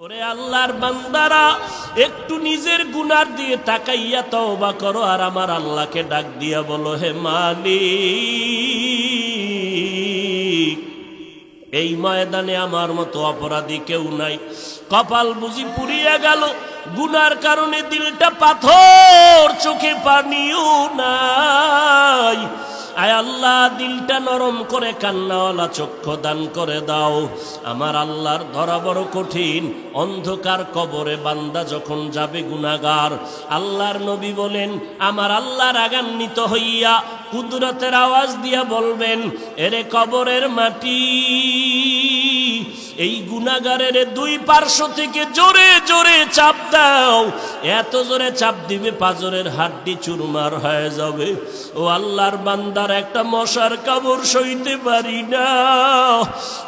ওরে আল্লাহর বান্দারা, একটু নিজের গুনার দিয়ে তাকাইয়া তওবা করো আর আমার আল্লাহকে ডাক দিয়া বলো, হে মালিক, এই ময়দানে আমার মতো অপরাধী কেউ নাই। কপাল বুঝি পুড়িয়া গেল, গুনার কারণে দিলটা পাথর, চোখে পানিও নাই। আয় আল্লাহ, দিলটা নরম করে কান্নাওয়ালা চক্ষু দান করে দাও। আমার আল্লাহর ধরা বড় কঠিন। অন্ধকার কবরে বান্দা যখন যাবে গুনাহগার, আল্লাহর নবী বলেন, আমার আল্লাহ রাগান্বিত হইয়া কুদরতের আওয়াজ দিয়া বলবেন, এরে কবরের মাটি, এই গুনাহগারের দুই পার্শ্ব থেকে জোরে জোরে চাপ দাও। এত জোরে চাপ দিবে পাঁজরের হাড্ডি চুরমার হয়ে যাবে। ও আল্লাহর বান্দার একটা মশার কামড় সইতে পারি না,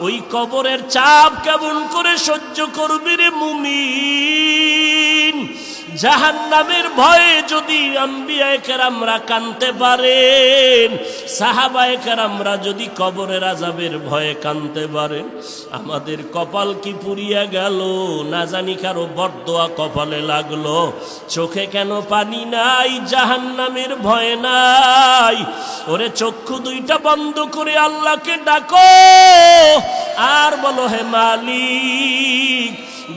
ওই কবরের চাপ কেমন করে সহ্য করবি রে মুমিন? জাহান্নামের ভয়ে যদি আম্বিয়ায়ে কেরামরা কাঁদতে পারেন, সাহাবায়ে কেরামরা যদি কবরের আযাবের ভয়ে কাঁদতে পারেন, আমাদের কপাল কি পুড়িয়া গেল? না জানি কারো বরদোয়া কপালে লাগলো। চোখে কেন পানি নাই? জাহান্নামের ভয় নাই। ওরে চক্ষু দুইটা বন্ধ করে আল্লাহকে ডাকো আর বলো, হে মালিক,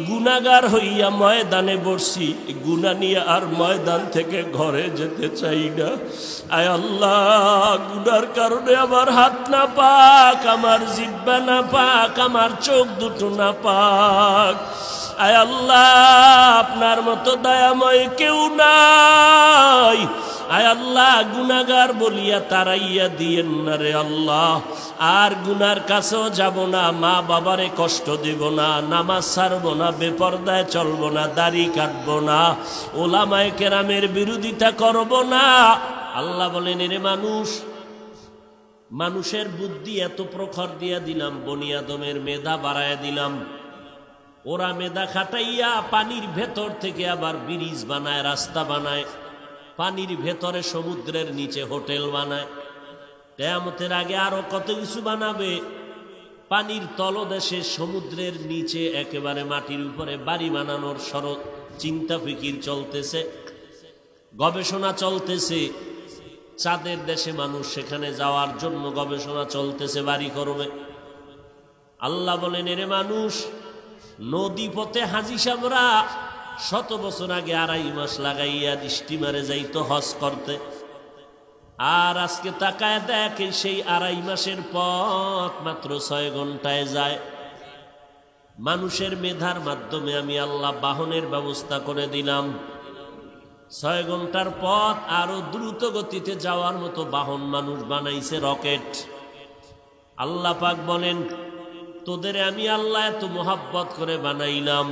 গুনাহগার হইয়া ময়দানে বসছি, গুনাহ নিয়ে আর ময়দান থেকে ঘরে যেতে চাই না। আয় আল্লাহ, গুনার কারণে আমার হাত না পাক, আমার জিহ্বা না পাক, আমার চোখ দুটো না পাক। আয় আল্লাহ, আপনার মতো দয়াময় কেউ নাই। আয় আল্লাহ, গুনাহগার বলিয়া তাড়াইয়া দিয়েন না রে আল্লাহ। আর গুনার কাছেও যাব না, মা বাবারে কষ্ট দেব না, নামাজ ছাড়ব না, বেপরদায় চলব না, দাড়ি কাটবো না, ওলামায়ে কেরামের বিরোধিতা করব না। আল্লাহ বলেন, এরে মানুষ, মানুষের বুদ্ধি এত প্রখর দিয়া দিলাম, বনি আদমের মেধা বাড়াইয়া দিলাম। ওরা মেধা খাটাইয়া পানির ভেতর থেকে আবার ব্রিজ বানায়, রাস্তা বানায়, পানির ভেতরে সমুদ্রের নিচে হোটেল বানায়। কিয়ামতের আগে আরো কত কিছু বানাবে। পানির তলদেশে সমুদ্রের নিচে একেবারে মাটির উপরে বাড়ি বানানোর চিন্তা ফিকির চলতেছে, গবেষণা চলতেছে। চাঁদের দেশে মানুষ সেখানে যাওয়ার জন্য গবেষণা চলতেছে, বাড়ি করবে। আল্লাহ বলেন, এরে মানুষ, নদী পথে হাজি সাহেবরা 100 বছর আগে 2.5 মাস লাগাইয়া স্টিমারে যাইতো হজ করতে। আর আজকে তাকায় দেখ, সেই 2.5 মাসের পথ মাত্র 6 ঘন্টায় যায়। মানুষের মেধার মাধ্যমে আমি আল্লাহ বাহনের ব্যবস্থা করে দিলাম। 6 ঘন্টার পথ আরো দ্রুত গতিতে যাওয়ার মতো বাহন মানুষ বানাইছে, রকেট। আল্লাহ পাক বলেন, তোদের আমি আল্লাহ এত মোহাব্বত করে বানাইলাম,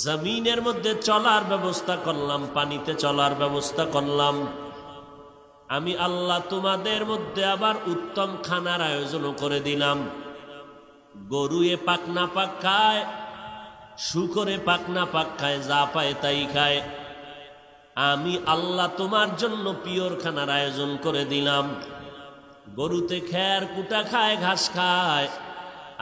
জমিনের মধ্যে চলার ব্যবস্থা করলাম, পানিতে চলার ব্যবস্থা করলাম। আমি আল্লাহ তোমাদের মধ্যে আবার উত্তম খানার আয়োজনও করে দিলাম। গরুয়ে পাক না পাক খায়, শুকরে পাক না পাক খায়, যা পায় তাই খায়। আমি আল্লাহ তোমার জন্য পিওর খানার আয়োজন করে দিলাম। গরুতে খ্যার কুটা খায়, ঘাস খায়,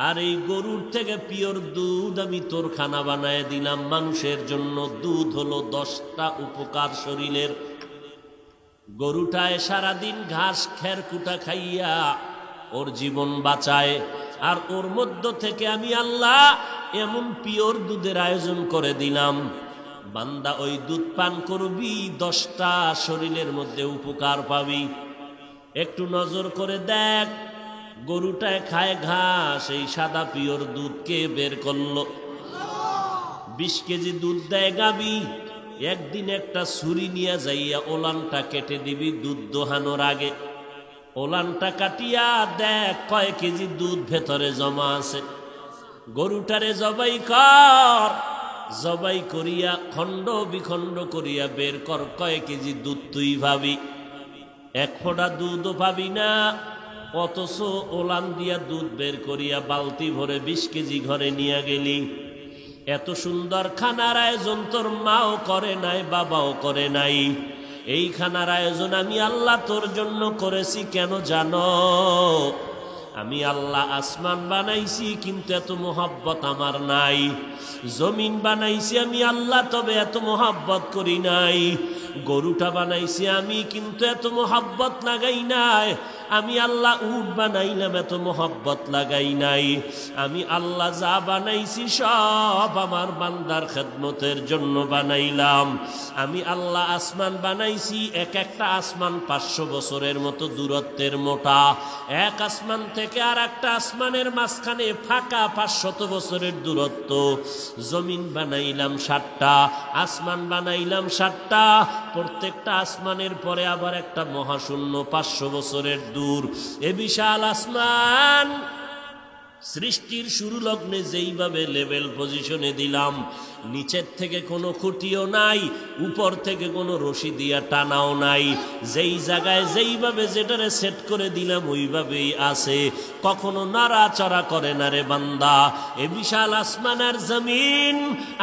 আর এই গরুর থেকে পিওর দুধ আমি তোর খানা বানায় দিলাম। মানুষের জন্য দুধ হলো 10টা উপকার শরীরের। গরুটায় সারাদিন ঘাস খ্যার কুটা খাইয়া ওর জীবন বাঁচায়, আর ওর মধ্য থেকে আমি আল্লাহ এমন পিওর দুধের আয়োজন করে দিলাম। বান্দা ওই দুধ পান করবি, 10টা শরীরের মধ্যে উপকার পাবি। একটু নজর করে দেখ, গরুটায় খায় ঘাস, এই সাদা পিওর দুধ কে বের করলো? 20 কেজি দুধ দেয় গাবি। একদিন একটা ছুরি নিয়ে যাইয়া ওলানটা কেটে দিবি দুধ দোহানোর আগে। ওলানটা কাটিয়া দেখ কয় কেজি দুধ ভেতরে জমা আছে। গরুটারে জবাই কর, জবাই করিয়া খণ্ড বিখণ্ড করিয়া বের কর কয় কেজি দুধ তুই ভাবি। 1 ফোঁটা দুধও পাবি না, অথচ ওলান দিয়া দুধ বের করিয়া বালতি ভরে 20 কেজি ঘরে নিয়ে গেলি। এত সুন্দর খানার আয়োজন তোর মাও করে নাই, বাবাও করে নাই। এই খানার আয়োজন আমি আল্লাহ তোর জন্য করেছি, কেন জানো? আমি আল্লাহ আসমান বানাইছি কিন্তু এত মোহাব্বত আমার নাই, জমিন বানাইছি আমি আল্লাহ তবে এত মোহাব্বত করি নাই, গরুটা বানাইছি আমি কিন্তু এত মোহাব্বত লাগাই নাই, আমি আল্লাহ উট বানাইলাম এত মোহাব্বত লাগাই নাই, আমি আল্লাহ যা বানাইছি সব আমার বান্দার খেদমতের জন্য বানাইলাম। আমি আল্লাহ আসমান বানাইছি, এক একটা আসমান 500 বছরের মতো দূরত্বের মোটা, এক আসমান থেকে আর একটা আসমানের মাঝখানে ফাঁকা 500 বছরের দূরত্ব। জমিন বানাইলাম 7টা, আসমান বানাইলাম 7টা, প্রত্যেকটা আসমানের পরে আবার একটা মহাশূন্য 500 বছরের দূর। এ বিশাল আসমান সৃষ্টির শুরু লগ্নে যেইভাবে লেভেল পজিশনে দিলাম, নিচের থেকে কোনো খুঁটিও নাই, উপর থেকে কোনো রশি দিয়া টানাও নাই, যেই জায়গায় যেইভাবে যেটারে সেট করে দিলাম ওইভাবেই আছে, কখনো নাড়াচড়া করে না রে বান্দা। এ বিশাল আসমান আর জমিন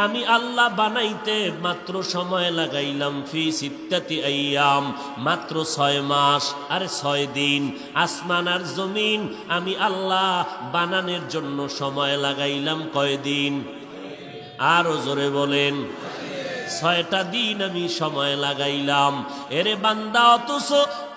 আমি আল্লাহ বানাইতে মাত্র সময় লাগাইলাম ফি সিত্তাতি আইয়াম, মাত্র 6 মাস আর 6 দিন। আসমান আর জমিন আমি আল্লাহ বানানোর জন্য সময় লাগাইলাম কয়দিন? আরো জোরে বলেন। 6টা দিন আমি সময় লাগাইলাম। এরে বান্দা, অথচ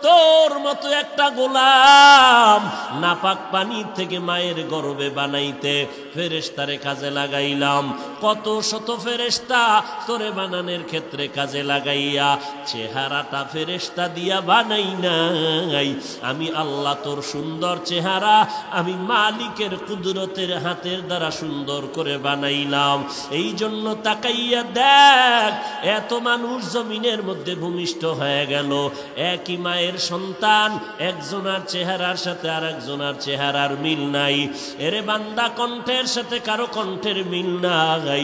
তোর মতো একটা গোলাম নাপাক পানি থেকে মায়ের গর্ভে বানাইতে ফেরেশতারে কাজে লাগাইলাম। কত শত ফেরেশতা তোরে বানানোর ক্ষেত্রে কাজে লাগাইয়া চেহারাটা ফেরেশতা দিয়া বানাই নাই। আমি আল্লাহ তোর সুন্দর চেহারা আমি মালিকের কুদরতের হাতের দ্বারা সুন্দর করে বানাইলাম। এই জন্য তাকাইয়া দেখ, এত মানুষ জমিনের মধ্যে ভূমিষ্ঠ হয়ে গেল, একই মায়ের সন্তান, একজনের চেহারার সাথে আর একজনের চেহারার মিল নাই। এরে বান্দা, কণ্ঠের সাথে কারো কণ্ঠের মিল নাই।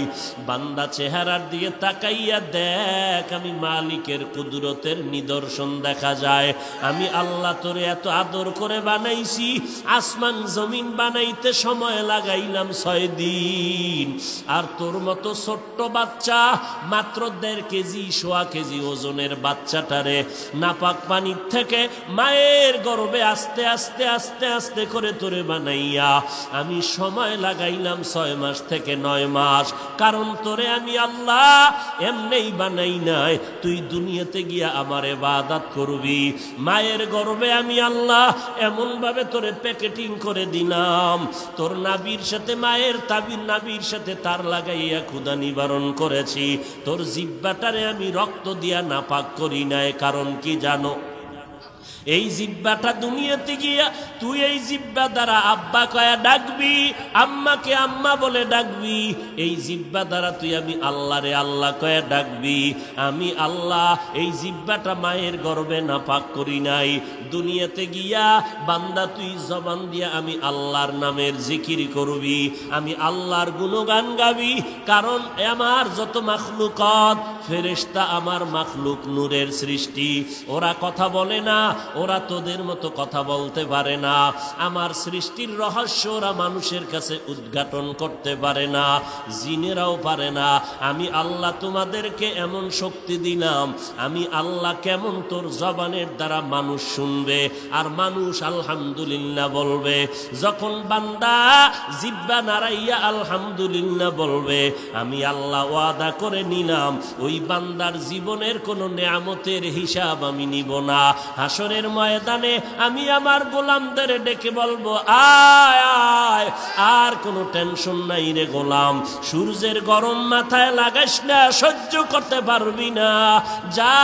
বান্দা চেহারার দিকে তাকাইয়া দেখ, আমি মালিকের কুদরতের নিদর্শন দেখা যায়। আমি আল্লাহ তোরে এত আদর করে বানাইছি, আসমান জমিন বানাইতে সময় লাগাইলাম 6 দিন। আর তোর মতো ছোট্ট বাচ্চা, মাত্র 1.5 কেজি 1.25 কেজি ওজনের বাচ্চাটারে নাপাক পানির থেকে মায়ের গর্ভে আস্তে আস্তে আস্তে আস্তে করে তোরে বানাইয়া আমি সময় লাগাইলাম 6 মাস থেকে 9 মাস। কারণ তোরে আমি আল্লাহ এমনেই বানাই নাই, তুই দুনিয়াতে গিয়া আমার ইবাদত করবি। মায়ের গর্ভে আমি আল্লাহ এমন ভাবে তোরে প্যাকেটিং করে দিলাম, তোর নাভির সাথে মায়ের নাভির সাথে তার লাগাইয়া ক্ষুধা নিবারণ করেছি। তোর জিহ্বাটারে আমি রক্ত দিয়া নাপাক করি নাই। কারণ কি জানো? এই জিহ্বাটা দুনিয়াতে গিয়া তুই এই জিহ্বা দ্বারা আব্বা কয়া ডাকবি, আম্মাকে আম্মা বলে ডাকবি। এই জিহ্বা দ্বারা তুই আমি আল্লাহরে আল্লাহ কয়া ডাকবি। আমি আল্লাহ এই জিহ্বাটা মায়ের গর্ভে নাপাক করি নাই। দুনিয়াতে গিয়া বান্দা তুই জবান দিয়া আমি আল্লাহর নামের জিকির করবি, আমি আল্লাহর গুণগান গাবি। কারণ আমার যত মাখলুকাত ফেরেশতা আমার মাখলুক, নূরের সৃষ্টি, ওরা কথা বলে না, ওরা তোদের মতো কথা বলতে পারে না। আমার সৃষ্টির রহস্য ওরা মানুষের কাছে উদ্ঘাটন করতে পারে না, জিনেরাও পারে না। আমি আল্লাহ তোমাদেরকে এমন শক্তি দিলাম, আমি আল্লাহ কেমন তোর জবানের দ্বারা মানুষ শুনবে আর মানুষ আলহামদুলিল্লাহ বলবে। যখন বান্দা জিহ্বা নাড়াইয়া আলহামদুলিল্লাহ বলবে, আমি আল্লাহ ওয়াদা করে নিলাম ওই বান্দার জীবনের কোনো নেয়ামতের হিসাব আমি নিব না। হাসরের ময়দানে আমি আমার গোলামদের ডেকে বলবো, আয় আয়, আর কোনো টেনশন নাই রে গোলাম, সূর্যের গরম মাথায় লাগাস না, সহ্য করতে পারবি না। যা,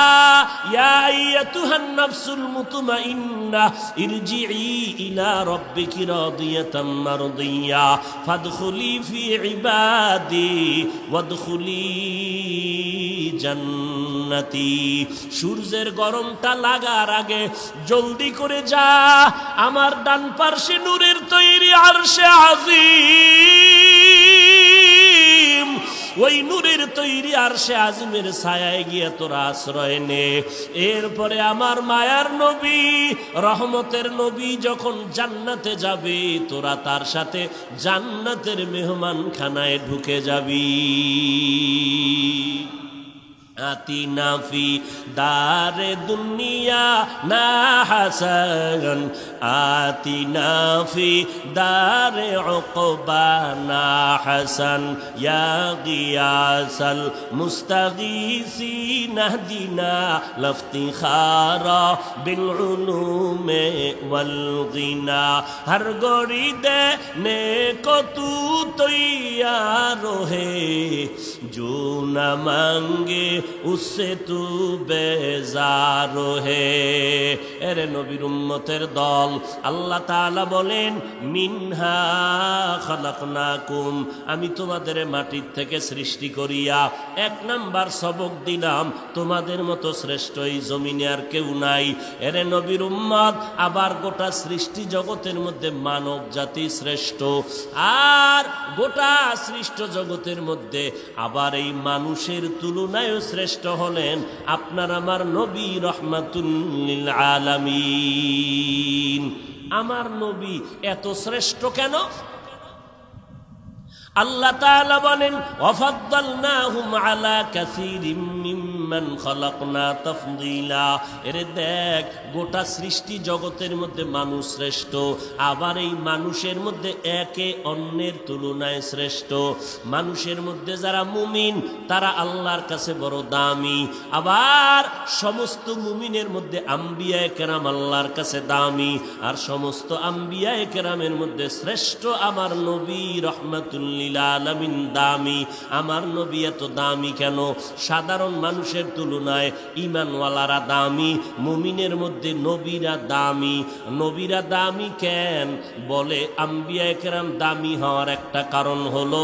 ইয়া আইয়াতুহান নাফসুল মুতমাইন্নাহ ইরজিই ইলা রাব্বিকি রাদিয়াতাম মারদিয়া ফাদখুলি ফি ইবাদি ওয়াদখুলি জান্নাতি। সূর্যের গরমটা লাগার আগে জলদি করে যা, আমার ডান পার্শ্বে নূরের তৈরি আরশে আজিম, ওই নূরের তৈরি আরশে আজিমের ছায়ায় গিয়ে তোরা আশ্রয় নে। এরপরে আমার মায়ার নবী, রহমতের নবী যখন জান্নাতে যাবে, তোরা তার সাথে জান্নাতের মেহমানখানায় ঢুকে যাবি। আতিনা ফি দারে দুনিয়া না হাসান, আতিনা ফি দারে উকবা না হাসান, ইয়া গিয়াসাল মুস্তাগীসিন আহদিনা লাফতিখারা বিল উলুমে ওয়াল গিনা। হর গড়ি দেনে को तू तैयार है, जो न मांगे उससे तू बेजार है। এরে নবীর উম্মতের দল, আল্লাহ তাআলা বলেন মিনহা খালাকনাকুম, আমি তোমাদের মাটির থেকে সৃষ্টি করিয়া এক নাম্বার সবক দিলাম, তোমাদের মতো শ্রেষ্ঠ এই জমিনে আর কেউ নাই। এরে নবীর উম্মত, আবার গোটা সৃষ্টি জগতের মধ্যে মানব জাতি শ্রেষ্ঠ, আর গোটা সৃষ্ট জগতের মধ্যে আবার এই মানুষের তুলনায়ও শ্রেষ্ঠ হলেন আপনার আমার নবী রহমাতুল লিল আলামিন। আমার নবী এত শ্রেষ্ঠ কেন? আল্লাহ তাআলা বলেন ওয়াফাদ্দালনাহুম আলা কাসীরিম মিম্মান খালাকনা তাফদীলা। এরে দেখ, গোটা সৃষ্টি জগতের মধ্যে মানুষ শ্রেষ্ঠ, আবার এই মানুষের মধ্যে একে অন্যের তুলনায় শ্রেষ্ঠ। মানুষের মধ্যে যারা মুমিন তারা আল্লাহর কাছে বড় দামি, আবার সমস্ত মুমিনের মধ্যে আম্বিয়ায়ে কেরাম আল্লাহর কাছে দামি, আর সমস্ত আম্বিয়ায়ে কেরামের মধ্যে শ্রেষ্ঠ আমার নবী রহমাতুল লিল আলামিন দামি। আমার নবী এত দামি কেন? সাধারণ মানুষের তুলনায় ঈমানওয়ালারা দামি, মুমিনের মধ্যে নবীরা দামি। নবীরা দামি কেন? বলে আম্বিয়ায়ে কেরাম দামি হওয়ার একটা কারণ হলো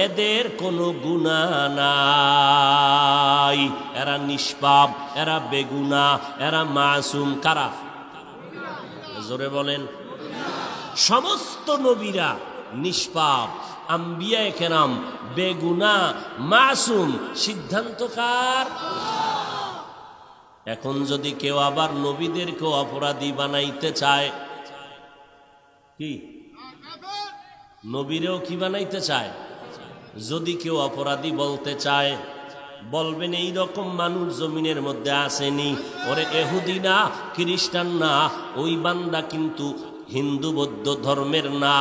এদের কোনো গুনাহ নাই, এরা নিষ্পাপ, এরা বেগুনাহ, এরা মাসুম। কারা? জোরে বলেন। সমস্ত নবীরা নিষ্পাপ, আম্বিয়ায়ে কেরাম বেগুনাহ, মাসুম। সিদ্ধান্ত কার? এখন যদি কেউ আবার নবীদেরকেও অপরাধী বানাইতে চায়, কি নবীরেও কি বানাইতে চায়? যদি কেউ অপরাধী বলতে চায়, বলবেন এই রকম মানুষ জমিনের মধ্যে আসেনি। ওরে এহুদি না, খ্রিস্টান না, ওই বান্দা কিন্তু হিন্দু বৌদ্ধ ধর্মের না।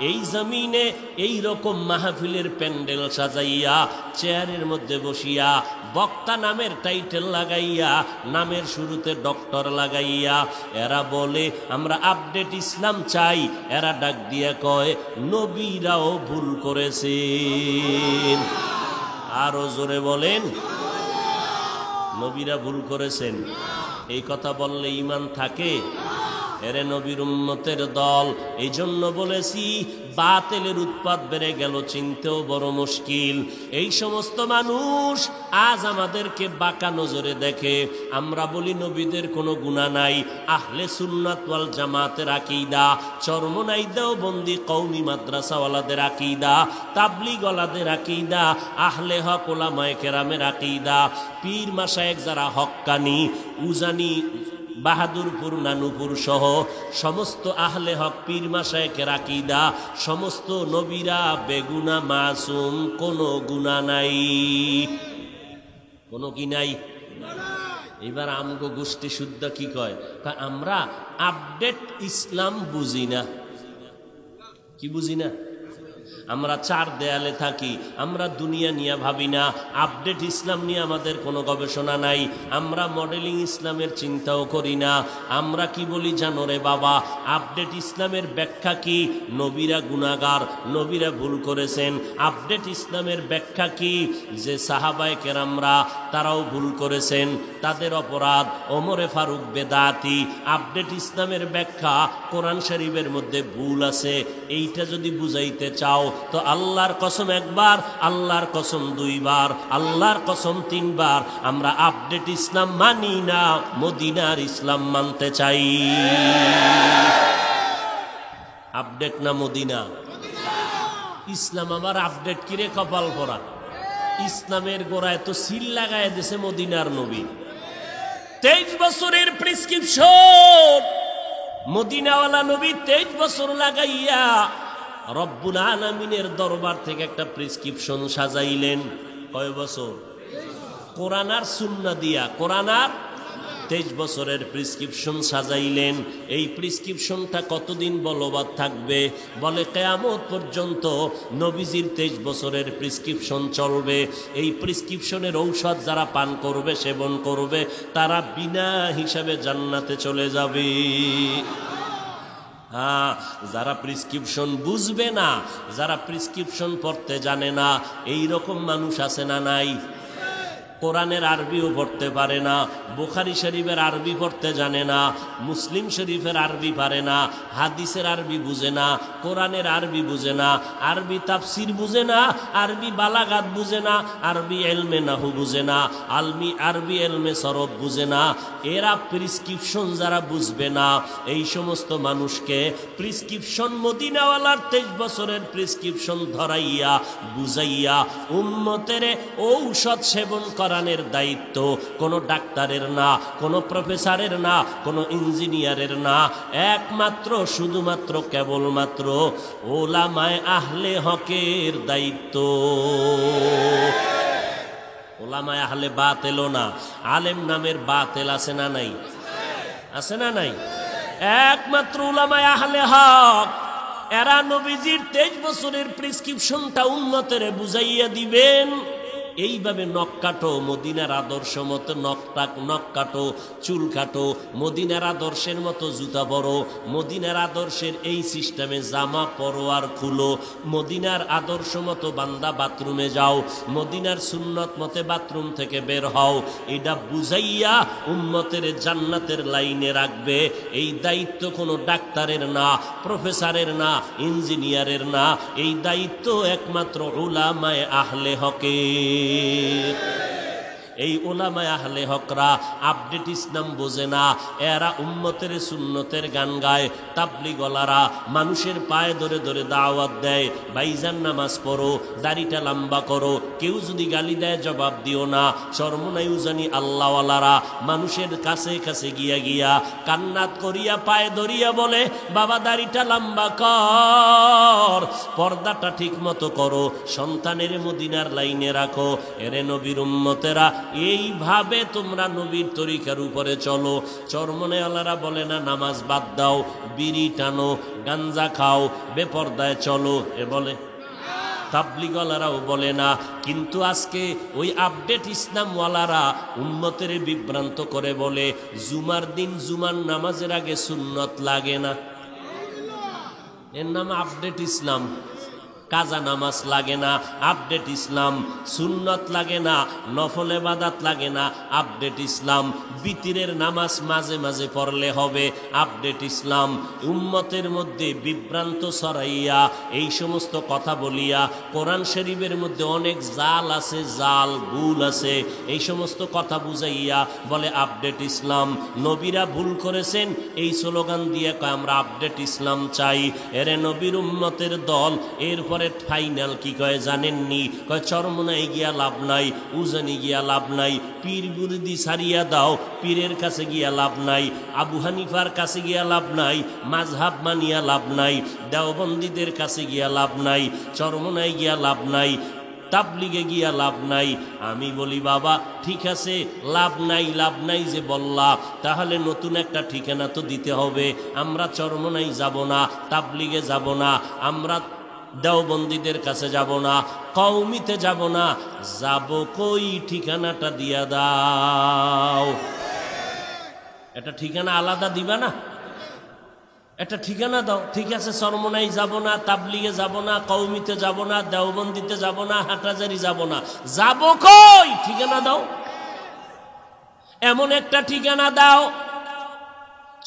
এই জমিনে এই রকম মাহফিলের প্যান্ডেল সাজাইয়া চেয়ারের মধ্যে বসিয়া বক্তা নামের টাইটেল লাগাইয়া, নামের শুরুতে ডক্টর লাগাইয়া এরা বলে আমরা আপডেট ইসলাম চাই। এরা ডাক দিয়া কয় নবীরাও ভুল করেছেন। আরো জোরে বলেন, নবীরা ভুল করেছেন। এই কথা বললে ঈমান থাকে? এরে নবীর উম্মতের দল, এই জন্য বলেছি বাতিলের উৎপাত বেড়ে গেল, চিনতেও বড় মুশকিল। এই সমস্ত মানুষ আজ আমাদেরকে বাঁকা নজরে দেখে। আমরা বলি নবীদের কোনো গুনাহ নাই। আহলে সুন্নাত ওয়াল জামাতের আকীদা, চরমনাইদাও বন্দি কওমি মাদ্রাসাওয়ালাদের আকীদা, তাবলীগওয়ালাদের আকীদা, আহলে হক ওলামায়ে কেরামের আকীদা, পীর মাশায়েখ যারা হক্কানি, উজানি, বাহাদুরপুর, নানুপুর সহ সমস্ত আহলে হক পীর মাশায়েখের আকীদা, সমস্ত নবীরা বেগুনাহ, মাসুম, কোনো গুনাহ নাই। কোনো কি নাই? এবার আমগো গোষ্ঠী শুদ্ধ কি কয়? আমরা আপডেট ইসলাম বুঝি না। কি বুঝি না? আমরা চার দেয়ালে থাকি, আমরা দুনিয়া নিয়ে ভাবি না, আপডেট ইসলাম নিয়ে আমাদের কোনো গবেষণা নাই, আমরা মডেলিং ইসলামের চিন্তাও করি না। আমরা কি বলি জানো রে বাবা? আপডেট ইসলামের ব্যাখ্যা কি? নবীরা গুনাহগার, নবীরা ভুল করেছেন। আপডেট ইসলামের ব্যাখ্যা কি? যে সাহাবায়ে কেরামরা তারাও ভুল করেছেন, তাদের অপরাধ। ওমরে ফারুক বেদাতি। আপডেট ইসলামের ব্যাখ্যা কোরআন শরীফের মধ্যে ভুল আছে। এইটা যদি বুঝাইতে চাও তো আল্লাহর কসম একবার, আল্লাহর কসম দুইবার, আল্লাহর কসম তিনবার। আমরা আপডেট ইসলাম মানি না, মদিনার ইসলাম মানতে চাই। আপডেট না মদিনা? ইসলাম আবার আপডেট কিরে? কপাল পরা। ইসলামের গোড়ায় তো সিল লাগায় দিয়েছে মদিনার নবী। 23 বছরের প্রেসক্রিপশন মদিনাওয়ালা নবী 23 বছর লাগাইয়া রব্বুল আলামিনের দরবার থেকে একটা প্রেসক্রিপশন সাজাইলেন। কয় বছর? কোরআন আর সুন্নাহ দিয়া, কোরআন আর 23 বছরের প্রেসক্রিপশন সাজাইলেন। এই প্রেসক্রিপশনটা কতদিন বলবৎ থাকবে? বলে কিয়ামত পর্যন্ত নবীজির 23 বছরের প্রেসক্রিপশন চলবে। এই প্রেসক্রিপশনের ঔষধ যারা পান করবে, সেবন করবে, তারা বিনা হিসাবে জান্নাতে চলে যাবে। হ্যাঁ, যারা প্রেসক্রিপশন বুঝবে না, যারা প্রেসক্রিপশন পড়তে জানে না, এই রকম মানুষ আছে না নাই? কোরআনের আরবিও পড়তে পারে না, বুখারী শরীফের আরবি পড়তে জানে না, মুসলিম শরীফের আরবি পারে না, হাদিসের আরবি বুঝে না, কোরআনের আরবি বুঝে না, আরবি তাফসির বুঝে না, আরবি বালাগাত বুঝে না, আরবি এলমে নাহু বুঝে না, আরবি এলমে সরফ বুঝে না। এরা প্রেসক্রিপশন যারা বুঝবে না, এই সমস্ত মানুষকে প্রেসক্রিপশন মদিনাওয়ালার 23 বছরের প্রেসক্রিপশন ধরাইয়া বুঝাইয়া উম্মতের ঔষধ সেবন করানোর দায়িত্ব কোনো ডাক্তারের না, কোনো প্রফেসরের না, কোনো ইঞ্জিনিয়ারের না, একমাত্র শুধুমাত্র কেবলমাত্র ওলামায়ে আহলে হকের দায়িত্ব। ওলামায়ে আহলে বাতেলও না, আলেম নামের বাতেল আছে না নাই? আছে না নাই? একমাত্র ওলামায়ে আহলে হক, এরা নবীজির 23 বছরের প্রেসক্রিপশনটা উম্মতের বুঝাইয়া দিবেন। এইভাবে নখ কাটো, মদিনার আদর্শ মতো নখ কাটো, চুল কাটো, মদিনার আদর্শের মতো জুতা পরো, মদিনার আদর্শের এই সিস্টেমে জামা পরো আর খুলো, মদিনার আদর্শ মতো বান্দা বাথরুমে যাও, মদিনার সুন্নত মতে বাথরুম থেকে বের হও। এটা বুঝাইয়া উম্মতের জান্নাতের লাইনে রাখবে। এই দায়িত্ব কোনো ডাক্তারের না, প্রফেসরের না, ইঞ্জিনিয়ারের না, এই দায়িত্ব একমাত্র উলামায়ে আহলে হকের। এই ওলামায়ে আহলে হকরা আপডেট ইসলাম বোঝে না, এরা উম্মতের সুন্নতের গান গায়। তাবলিগলারা মানুষের পায়ে ধরে ধরে দাওয়াত দেয়, ভাইজান নামাজ পড়ো, দাড়িটা লম্বা করো, কেউ যদি গালি দেয় জবাব দিও না। চরমনাই উজানি আল্লাহওয়ালারা মানুষের কাছে কাছে গিয়া গিয়া কান্নাত করিয়া পায়ে ধরিয়া বলে, বাবা দাড়িটা লম্বা কর, পর্দাটা ঠিক মতো করো, সন্তানের মদিনার লাইনে রাখো। এরে নবীর উম্মতেরা, এইভাবে তোমরা নবীর তরিকার উপরে চলো। চরমনে আল্লাহরা বলে না নামাজ বাদ দাও, বিড়ি টানো, গাঞ্জা খাও, বেপরদায় চলো, এ বলে। তাবলিগওয়ালারাও বলে না। কিন্তু আজকে ওই আপডেট ইসলামওয়ালারা উম্মতের বিভ্রান্ত করে বলে, জুমার দিন জুমার নামাজের আগে সুন্নত লাগে না, এর নাম আপডেট ইসলাম। কাজা নামাজ লাগে না, আপডেট ইসলাম। সুন্নত লাগে না, নফল ইবাদত লাগে না, আপডেট ইসলাম। বিতিরের নামাজ মাঝে মাঝে পড়লে হবে, আপডেট ইসলাম। উম্মতের মধ্যে বিভ্রান্ত ছড়াইয়া এই সমস্ত কথা বলিয়া কোরআন শরীফের মধ্যে অনেক জাল আছে, জাল ভুল আছে, এই সমস্ত কথা বুঝাইয়া বলে আপডেট ইসলাম। নবীরা ভুল করেছেন, এই স্লোগান দিয়ে কয় আমরা আপডেট ইসলাম চাই। এরে নবীর উম্মতের দল এরপর ফাইনাল কি কয় জানেননি? কয় চরমনাই গিয়া লাভ নাই, উজানি গিয়া লাভ নাই, পীর মুরিদি সারিয়া দাও, পীরের কাছে গিয়া লাভ নাই, আবু হানিফার কাছে গিয়া লাভ নাই, মাযহাব মানিয়া লাভ নাই, দেওবন্দীদের কাছে গিয়া লাভ নাই, চরমনাই গিয়া লাভ নাই, তাবলিগে গিয়া লাভ নাই। আমি বলি বাবা ঠিক আছে, লাভ নাই যে বললা, তাহলে নতুন একটা ঠিকানা তো দিতে হবে। আমরা চরমনাই যাব না, তাবলিগে যাব না, আমরা দেওবন্দীদের কাছে যাব না, কওমিতে যাব না, যাব কই? ঠিকানাটা দিয়া দাও। এটা ঠিকানা আলাদা দিবা না, একটা ঠিকানা দাও। ঠিক আছে, চরমনাই যাব না, তাবলিগে যাব না, কওমিতে যাব না, দেওবন্দিতে যাব না, হাটাজারি যাব না, যাব কই? ঠিকানা দাও, এমন একটা ঠিকানা দাও।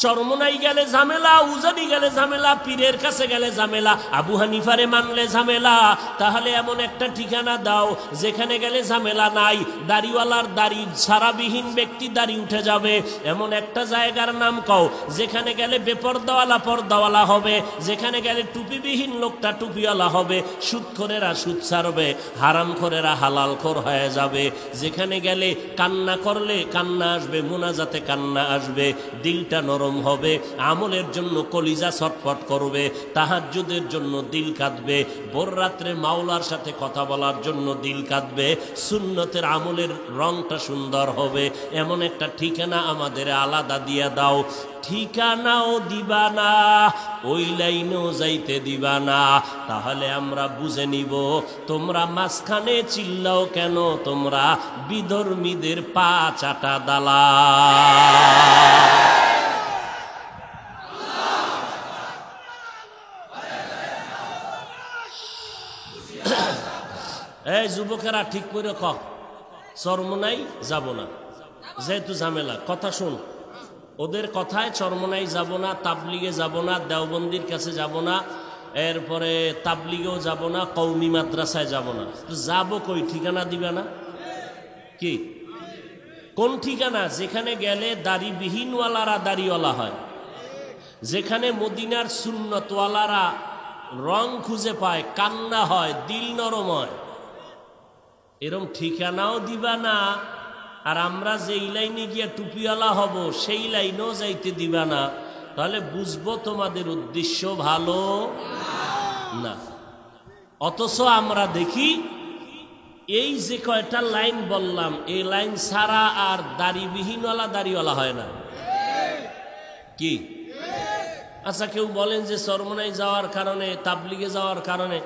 চরমনাই গেলে ঝামেলা, উজানি গেলে ঝামেলা, পীরের কাছে গেলে ঝামেলা, আবু হানিফারে মানলে ঝামেলা। তাহলে এমন একটা ঠিকানা দাও যেখানে গেলে ঝামেলা নাই, দাড়িওয়ালার দাড়ি সারাবিহীন ব্যক্তি দাড়ি উঠে যাবে। এমন একটা জায়গার নাম কও যেখানে গেলে বেপরদাওয়ালা পর্দাওয়ালা হবে, যেখানে গেলে টুপিবিহীন লোকটা টুপিওয়ালা হবে, সুদখোরেরা সুদ ছাড়বে, হারামখোরেরা হালালখোর হয়ে যাবে, যেখানে গেলে কান্না করলে কান্না আসবে, মুনাজাতে কান্না আসবে, দিলটা নরম নরম হবে, আমলের জন্য কলিজা ছটফট করবে, তাহাজ্জুদের জন্য দিল কাঁদবে, ভোর রাত্রে মাওলার সাথে কথা বলার জন্য দিল কাঁদবে, সুন্নতের আমলের রংটা সুন্দর হবে। এমন একটা ঠিকানা আমাদের আলাদা দিয়া দাও। ঠিকানাও দিবা না, ওই লাইনেও যাইতে দিবা না, তাহলে আমরা বুঝে নিব তোমরা মাঝখানে চিল্লাও কেন, তোমরা বিধর্মীদের পা চাটা দালা। এই যুবকেরা ঠিক করে ক, চরমনাই যাব না, যেহেতু ঝামেলা। কথা শুন, ওদের কথায় চরমনাই যাব না, তাবলিগে যাব না, দেওবন্দির কাছে যাব না, এরপরে তাবলিগেও যাব না, কওমি মাদ্রাসায় যাব না। যাব কই? ঠিকানা দিবে না কি? কোন ঠিকানা? যেখানে গেলে দাড়িবিহীনওয়ালারা দাড়িওয়ালা হয়, যেখানে মদিনার সুন্নতওয়ালারা রং খুঁজে পায়, কান্না হয়, দিল নরম হয়, এরম ঠিকানাও দিবা না। আর আমরা যেই লাইনে গিয়া টুপিওয়ালা হব সেই লাইনেও যাইতে দিবা না, তাহলে বুঝবো তোমাদের উদ্দেশ্য ভালো না। অথচ আমরা দেখি এই যে কয়টা লাইন বললাম, এই লাইন ছাড়া আর দাড়িবিহীনওয়ালা দাড়িওয়ালা হয় না কি? আচ্ছা, কেউ বলেন যে চরমনাই যাওয়ার কারণে, তাবলিগে যাওয়ার কারণে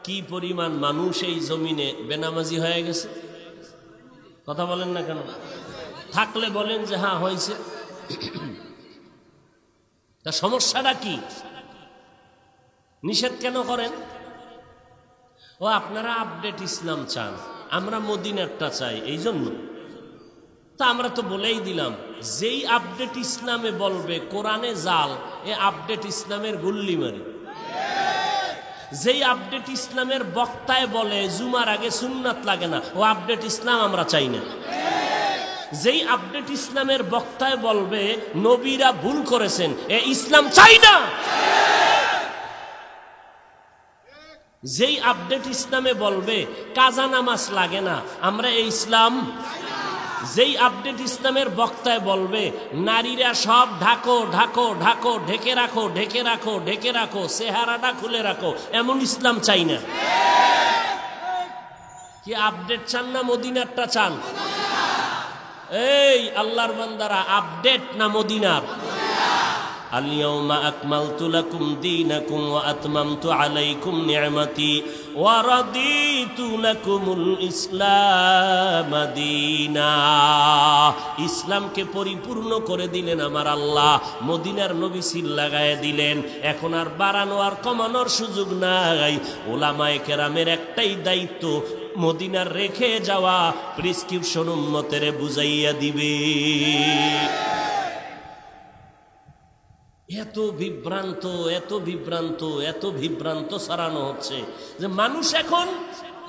কি পরিমাণ মানুষ এই জমিনে বেনামাজি হয়ে গেছে? কথা বলেন না কেন? থাকলে বলেন যে হ্যাঁ হয়েছে। তা সমস্যাটা কি? নিষেধ কেন করেন? ও আপনারা আপডেট ইসলাম চান, আমরা মদিনারটা চাই, এই জন্য। তা আমরা তো বলেই দিলাম, যেই আপডেট ইসলামে বলবে কোরআনে জাল, এ আপডেট ইসলামের গুল্লি মারি। যেই আপডেট ইসলামের বক্তায় বলে জুমার আগে সুন্নাত লাগে না, ও আপডেট ইসলাম আমরা চাই না। যেই আপডেট ইসলামের বক্তায় বলবে নবীরা ভুল করেছেন, এ ইসলাম চাই না। যেই আপডেট ইসলামে বলবে কাজা নামাজ লাগে না, আমরা এই ইসলাম। যেই আপডেট ইসলামের বক্তায় বলবে নারীরা সব ঢাকো ঢাকো ঢাকো, ঢেকে রাখো ঢেকে রাখো ঢেকে রাখো, চেহারাটা খুলে রাখো, এমন ইসলাম চাই না। কি আপডেট চান না মদিনারটা চান? এই আল্লাহর বান্দারা, আপডেট না মদিনার? আল-ইয়াওমা আকমালতু লাকুম দীনাকুম ওয়া আতমামতু আলাইকুম নি'মাতি ওয়া রাদিতু লাকুমুল ইসলাম দীনা। ইসলামকে পরিপূর্ণ করে দিলেন আমার আল্লাহ, মদিনার নবী সিল লাগায় দিলেন। এখন আর বাড়ানো আর কমানোর সুযোগ নাই। ওলামায়ে কেরামের একটাই দায়িত্ব, মদিনার রেখে যাওয়া প্রেসক্রিপশন উম্মতেরে বুঝাইয়া দিবে। এত বিভ্রান্ত এত বিভ্রান্ত এত বিভ্রান্ত ছড়ানো হচ্ছে যে মানুষ এখন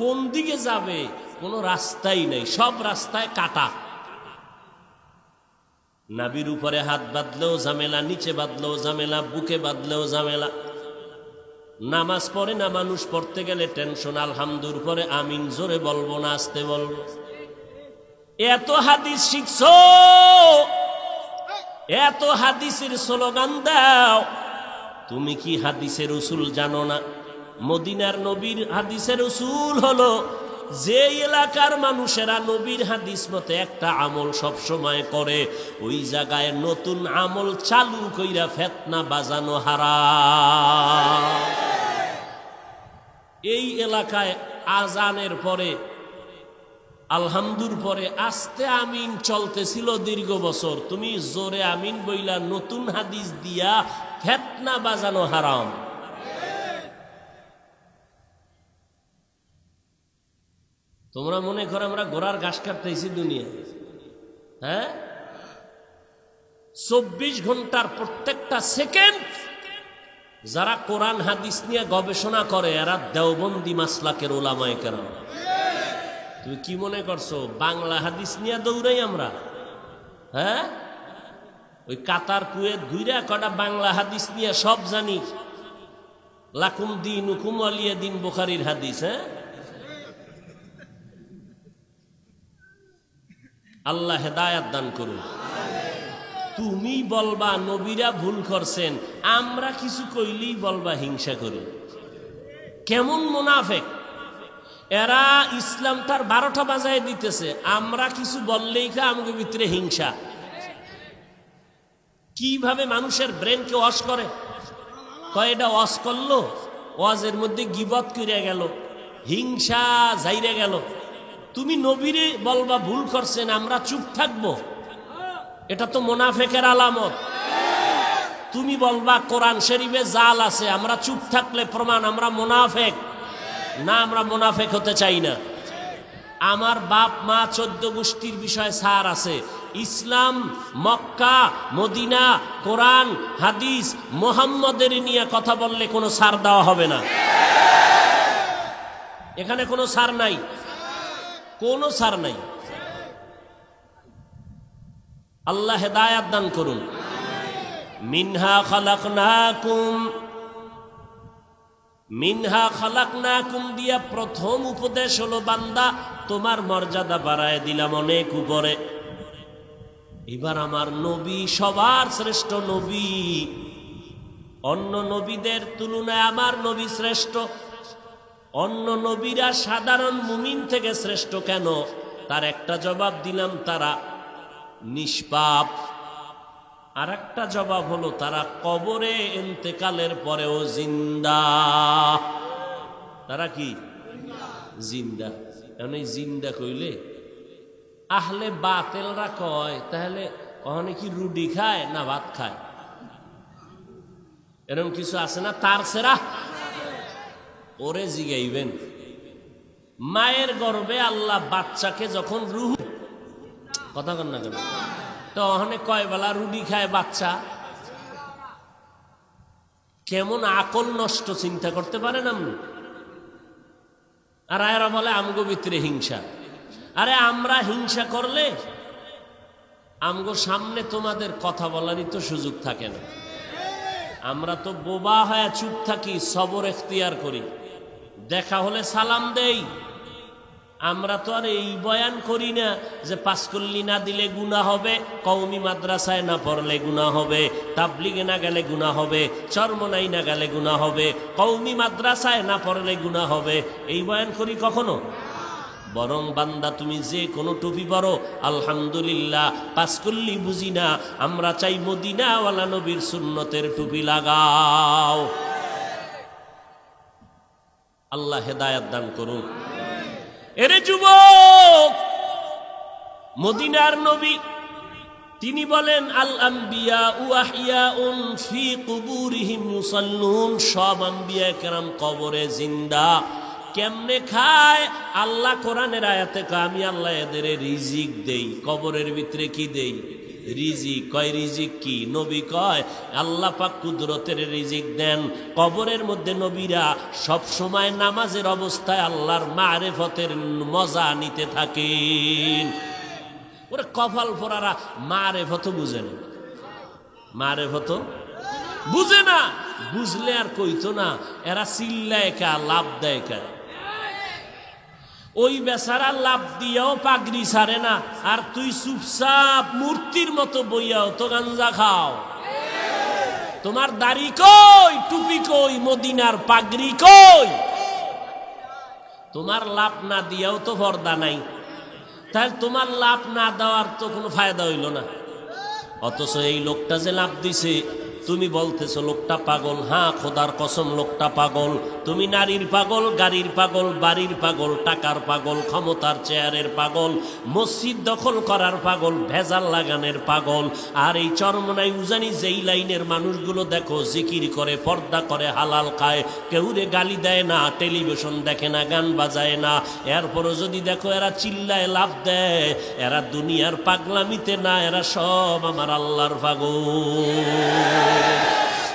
কোন দিকে যাবে কোনো রাস্তাই নেই, সব রাস্তায় কাটা। নাভির উপরে হাত বাঁধলেও ঝামেলা, নিচে বাঁধলেও ঝামেলা, বুকে বাঁধলেও ঝামেলা। নামাজ পড়ে না মানুষ, পড়তে গেলে টেনশন, আলহামদুর পরে আমিন জোরে বলবো না আস্তে বলবো। এত হাদিস শিখছো, এত হাদিসের স্লোগান দাও, তুমি কি হাদিসের উসুল জানো না? মদিনার নবীর হাদিসের উসুল হলো যে এলাকার মানুষেরা নবীর হাদিস মতে একটা আমল সব সময় করে, ওই জায়গায় নতুন আমল চালু কইরা ফিতনা বাজানো হারাম। এই এলাকায় আজানের পরে আলহামদুর পরে আস্তে আমিন চলতেছিল দীর্ঘ বছর, তুমি জোরে আমিন বইলা নতুন হাদিস দিয়া ফিতনা বাজানো হারাম। তোমরা মনে করো আমরা ঘোড়ার ঘাস কাটতেছি দুনিয়া? হ্যাঁ, 24 ঘন্টার প্রত্যেকটা সেকেন্ড যারা কোরআন হাদিস নিয়ে গবেষণা করে এরা দেওবন্দি মাসলাকের উলামায়ে কেরাম। তুমি কি মনে করছো বাংলা হাদিস নিয়ে দৌড়াই আমরা? হ্যাঁ, ওই কাতার কুয়েত ঘুরে কটা বাংলা হাদিস নিয়ে সব জানি, লাকুম দিন হুকুম আলিয়া দিন বুখারীর হাদিস। হ্যাঁ, আল্লাহ হেদায়াত দান করুন। তুমি বলবা নবীরা ভুল করছেন, আমরা কিছু কইলেই বলবা হিংসা করি। কেমন মুনাফেক এরা! ইসলাম তার 12টা বাজায় দিতেছে, আমরা কিছু বললেই আমাদের ভিতরে হিংসা। কিভাবে মানুষের ব্রেনকে ওয়াশ করে, কয় এটা ওয়াশ করলো, ওয়াজের মধ্যে গিবত কইরা গেল, হিংসা যাইরে গেল। তুমি নবীরে বলবা ভুল করছেন, আমরা চুপ থাকবো? এটা তো মুনাফেকের আলামত। তুমি বলবা কোরআন শরীফে জাল আছে, আমরা চুপ থাকলে প্রমাণ আমরা মুনাফেক? না, আমরা মুনাফেক হতে চাই না। আমার বাপ মা 14 গোষ্ঠীর বিষয়ে ছাড় আছে। ইসলাম, মক্কা, মদিনা, কোরআন, হাদিস, মুহাম্মদের নিয়ে কথা বললে কোনো ছাড় দেওয়া হবে না। এখানে কোনো ছাড় নাই, কোনো ছাড় নাই। আল্লাহ হেদায়াত দান করুন। মিনহা খালাকনাকুম দিয়া প্রথম উপদেশ হলো, বান্দা তোমার মর্যাদা বাড়ায় দিলাম অনেক উপরে। এবার আমার নবী সবার শ্রেষ্ঠ নবী, অন্য নবীদের তুলনায় আমার নবী শ্রেষ্ঠ। অন্য নবীরা সাধারণ মুমিন থেকে শ্রেষ্ঠ কেন? তার একটা জবাব দিলাম, তারা নিষ্পাপ। আর একটা জবাব হলো, তারা কবরে ইন্তেকালের পরেও জিন্দা। তারা কি জিন্দা? এখন এই জিন্দা কইলে আহলে বাতেলরা কয়, তাহলে ওখানে কি রুটি খায় না ভাত খায়? এরকম কিছু আছে না? তার সেরা ওরে জিগাইবেন, মায়ের গর্ভে আল্লাহ বাচ্চাকে যখন রুহ, কথা কন না কেন, তো ওখানে কয় বেলা রুটি খায় বাচ্চা? কেমন আকল নষ্ট, চিন্তা করতে পারেন আপনি? আর এরা বলে আমগো ভিতরে হিংসা। আরে আমরা হিংসা করলে আমগো সামনে তোমাদের কথা বলারই তো সুযোগ থাকে না। আমরা তো বোবা হয়ে চুপ থাকি, সবর এখতিয়ার করি, দেখা হলে সালাম দেই। আমরা তো আর এই বয়ান করি না যে পাঁচকল্লি না দিলে গুনাহ হবে, কওমি মাদ্রাসায় না পড়লে গুনাহ হবে, তাবলিগে না গেলে গুনাহ হবে, চরমনাই না গেলে গুনাহ হবে, কওমি মাদ্রাসায় না পড়লে গুনাহ হবে। এই বয়ান করি কখনো? বরং বান্দা তুমি যে কোনো টুপি পরো, আলহামদুলিল্লাহ, পাঁচকল্লি বুঝি না, আমরা চাই মদিনাওয়ালা নবীর সুন্নতের টুপি লাগাও। আল্লাহ হেদায়াত দান করুন। এরে যুবক, মদিনার নবী তিনি বলেন, আল আম্বিয়া ওয়াহিয়াউন ফি কুবুরিহিম ইউসাল্লুন। সব আম্বিয়া কেরাম কবরে জিন্দা। কেমনে খায়? আল্লাহ কোরআনের আয়াতে কয়, আমি আল্লাহ এদের রিজিক দেই। কবরের ভিতরে কি দেই? রিজিক। কয় রিজিক কি? নবী কয় আল্লাহ পাক কুদরতের রিজিক দেন। কবরের মধ্যে নবীরা সব সময় নামাজের অবস্থায় আল্লাহর মারেফতের মজা নিতে থাকেন। ওরে কপাল পোড়ারা মারেফত বুঝে না, মারেফত বুঝে না। বুঝলে আর কইতো না, এরা চিল্লায় কা, লাভ দেয় কা। ওই বেচারা লাভ দিয়েও পাগড়ি ছাড়ে না, আর তুই চুপচাপ মূর্তির মতো বইয়াও তো গাঞ্জা খাও। তোমার দাড়ি কই, টুপি কই, মদিনার পাগড়ি কই? তোমার লাভ না দিয়েও তো পর্দা নাই, তাহলে তোমার লাভ না দেওয়ার তো কোনো ফায়দা হইল না। অথচ এই লোকটা যে লাভ দিছে, তুমি বলতেছো লোকটা পাগল। হ্যাঁ, খোদার কসম লোকটা পাগল। তুমি নারীর পাগল, গাড়ির পাগল, বাড়ির পাগল, টাকার পাগল, ক্ষমতার চেয়ারের পাগল, মসজিদ দখল করার পাগল, ভেজাল লাগানের পাগল। আর এই চরমনাই উজানি যেই লাইনের মানুষগুলো দেখো, জিকির করে, পর্দা করে, হালাল খায়, কেউরে গালি দেয় না, টেলিভিশন দেখে না, গান বাজায় না, এরপরও যদি দেখো এরা চিল্লায় লাভ দেয়, এরা দুনিয়ার পাগলামিতে না, এরা সব আমার আল্লাহর পাগল।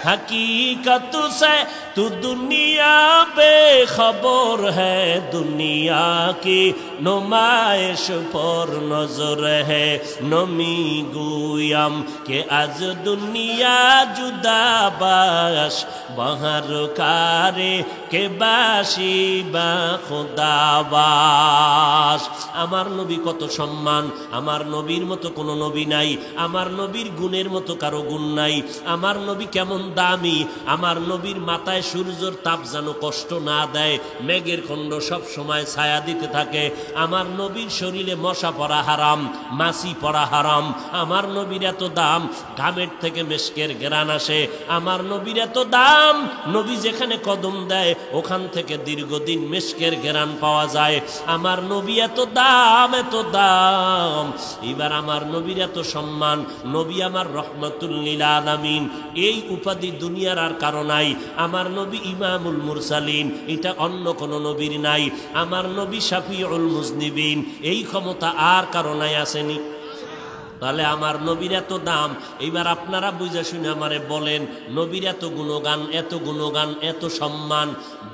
हकीकत से तू दुनिया बेखबर है, दुनिया की नुमाइश पर नजर है। नमी गुयाम के आज दुनिया जुदा बाश, बहर कारे के बाशी बा खुदा बाश। আমার নবী কত সম্মান, আমার নবীর মতো কোনো নবী নাই, আমার নবীর গুণের মতো কারো গুণ নাই, আমার নবী কেমন দামি, আমার নবীর মাথায় সূর্যের তাপ যেন কষ্ট না দেয়, মেঘের খণ্ড সব সময় ছায়া দিতে থাকে, আমার নবীর শরীরে মশা পড়া হারাম, মাছি পড়া হারাম, আমার নবীর এত দাম, ঘামের থেকে মেশকের ঘ্রাণ আসে, আমার নবীর এত দাম, নবী যেখানে কদম দেয় ওখান থেকে দীর্ঘদিন মেশকের ঘ্রাণ পাওয়া যায়, আমার নবী এত দাম, এত দাম। এবার আমার নবীর এত সম্মান, নবী আমার রহমাতুল লিল আলামিন, এই উপাধি দুনিয়ার আর কারো নাই, আমার নবী ইমামুল মুরসালিন, এটা অন্য কোনো নবীর নাই, আমার নবী শাফিউল মুজনিবিন, এই ক্ষমতা আর কারো নাই, আসেনি? তাহলে আমার নবীর এত দাম। এইবার আপনারা বুঝে শুনে আমারে বলেন, নবীর এত গুণগান, এত গুণগান, এত সম্মান,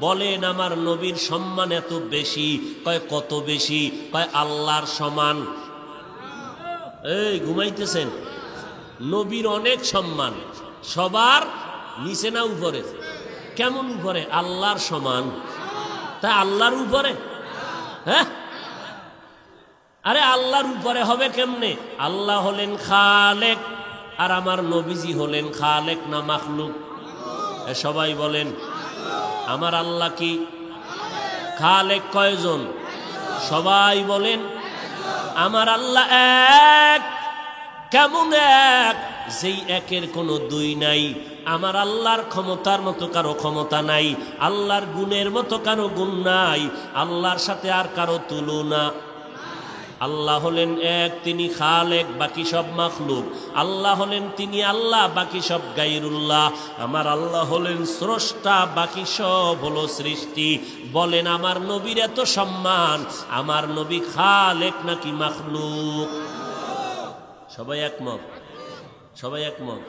বলেন আমার নবীর সম্মান এত বেশি, কয় কত বেশি? কয় আল্লাহর সমান। এই ঘুমাইতেছেন? নবীর অনেক সম্মান, সবার নিচে না উপরে? কেমন উপরে? আল্লাহর সমান। তা আল্লাহর উপরে? হ্যাঁ, আরে আল্লাহর উপরে হবে কেমনে? আল্লাহ হলেন খালেক, আর আমার নবীজি হলেন খালেক না মাখলুক? সবাই বলেন, আমার আল্লাহ কি খালেক? কয়জন? সবাই বলেন, আমার আল্লাহ এক। কেমন এক? যেই একের কোনো দুই নাই। আমার আল্লাহর ক্ষমতার মতো কারো ক্ষমতা নাই, আল্লাহর গুণের মতো কারো গুণ নাই, আল্লাহর সাথে আর কারো তুলনা। আল্লাহ হলেন এক, তিনি খালেক, বাকি সব মাখলুক। আল্লাহ হলেন তিনি আল্লাহ, বাকি সব গায়রুল্লাহ। আমার আল্লাহ হলেন স্রষ্টা, বাকি সব হলো সৃষ্টি। বলেন আমার নবীর এত সম্মান, আমার নবী খালেক নাকি মাখলুক? সবাই একমত? সবাই একমত?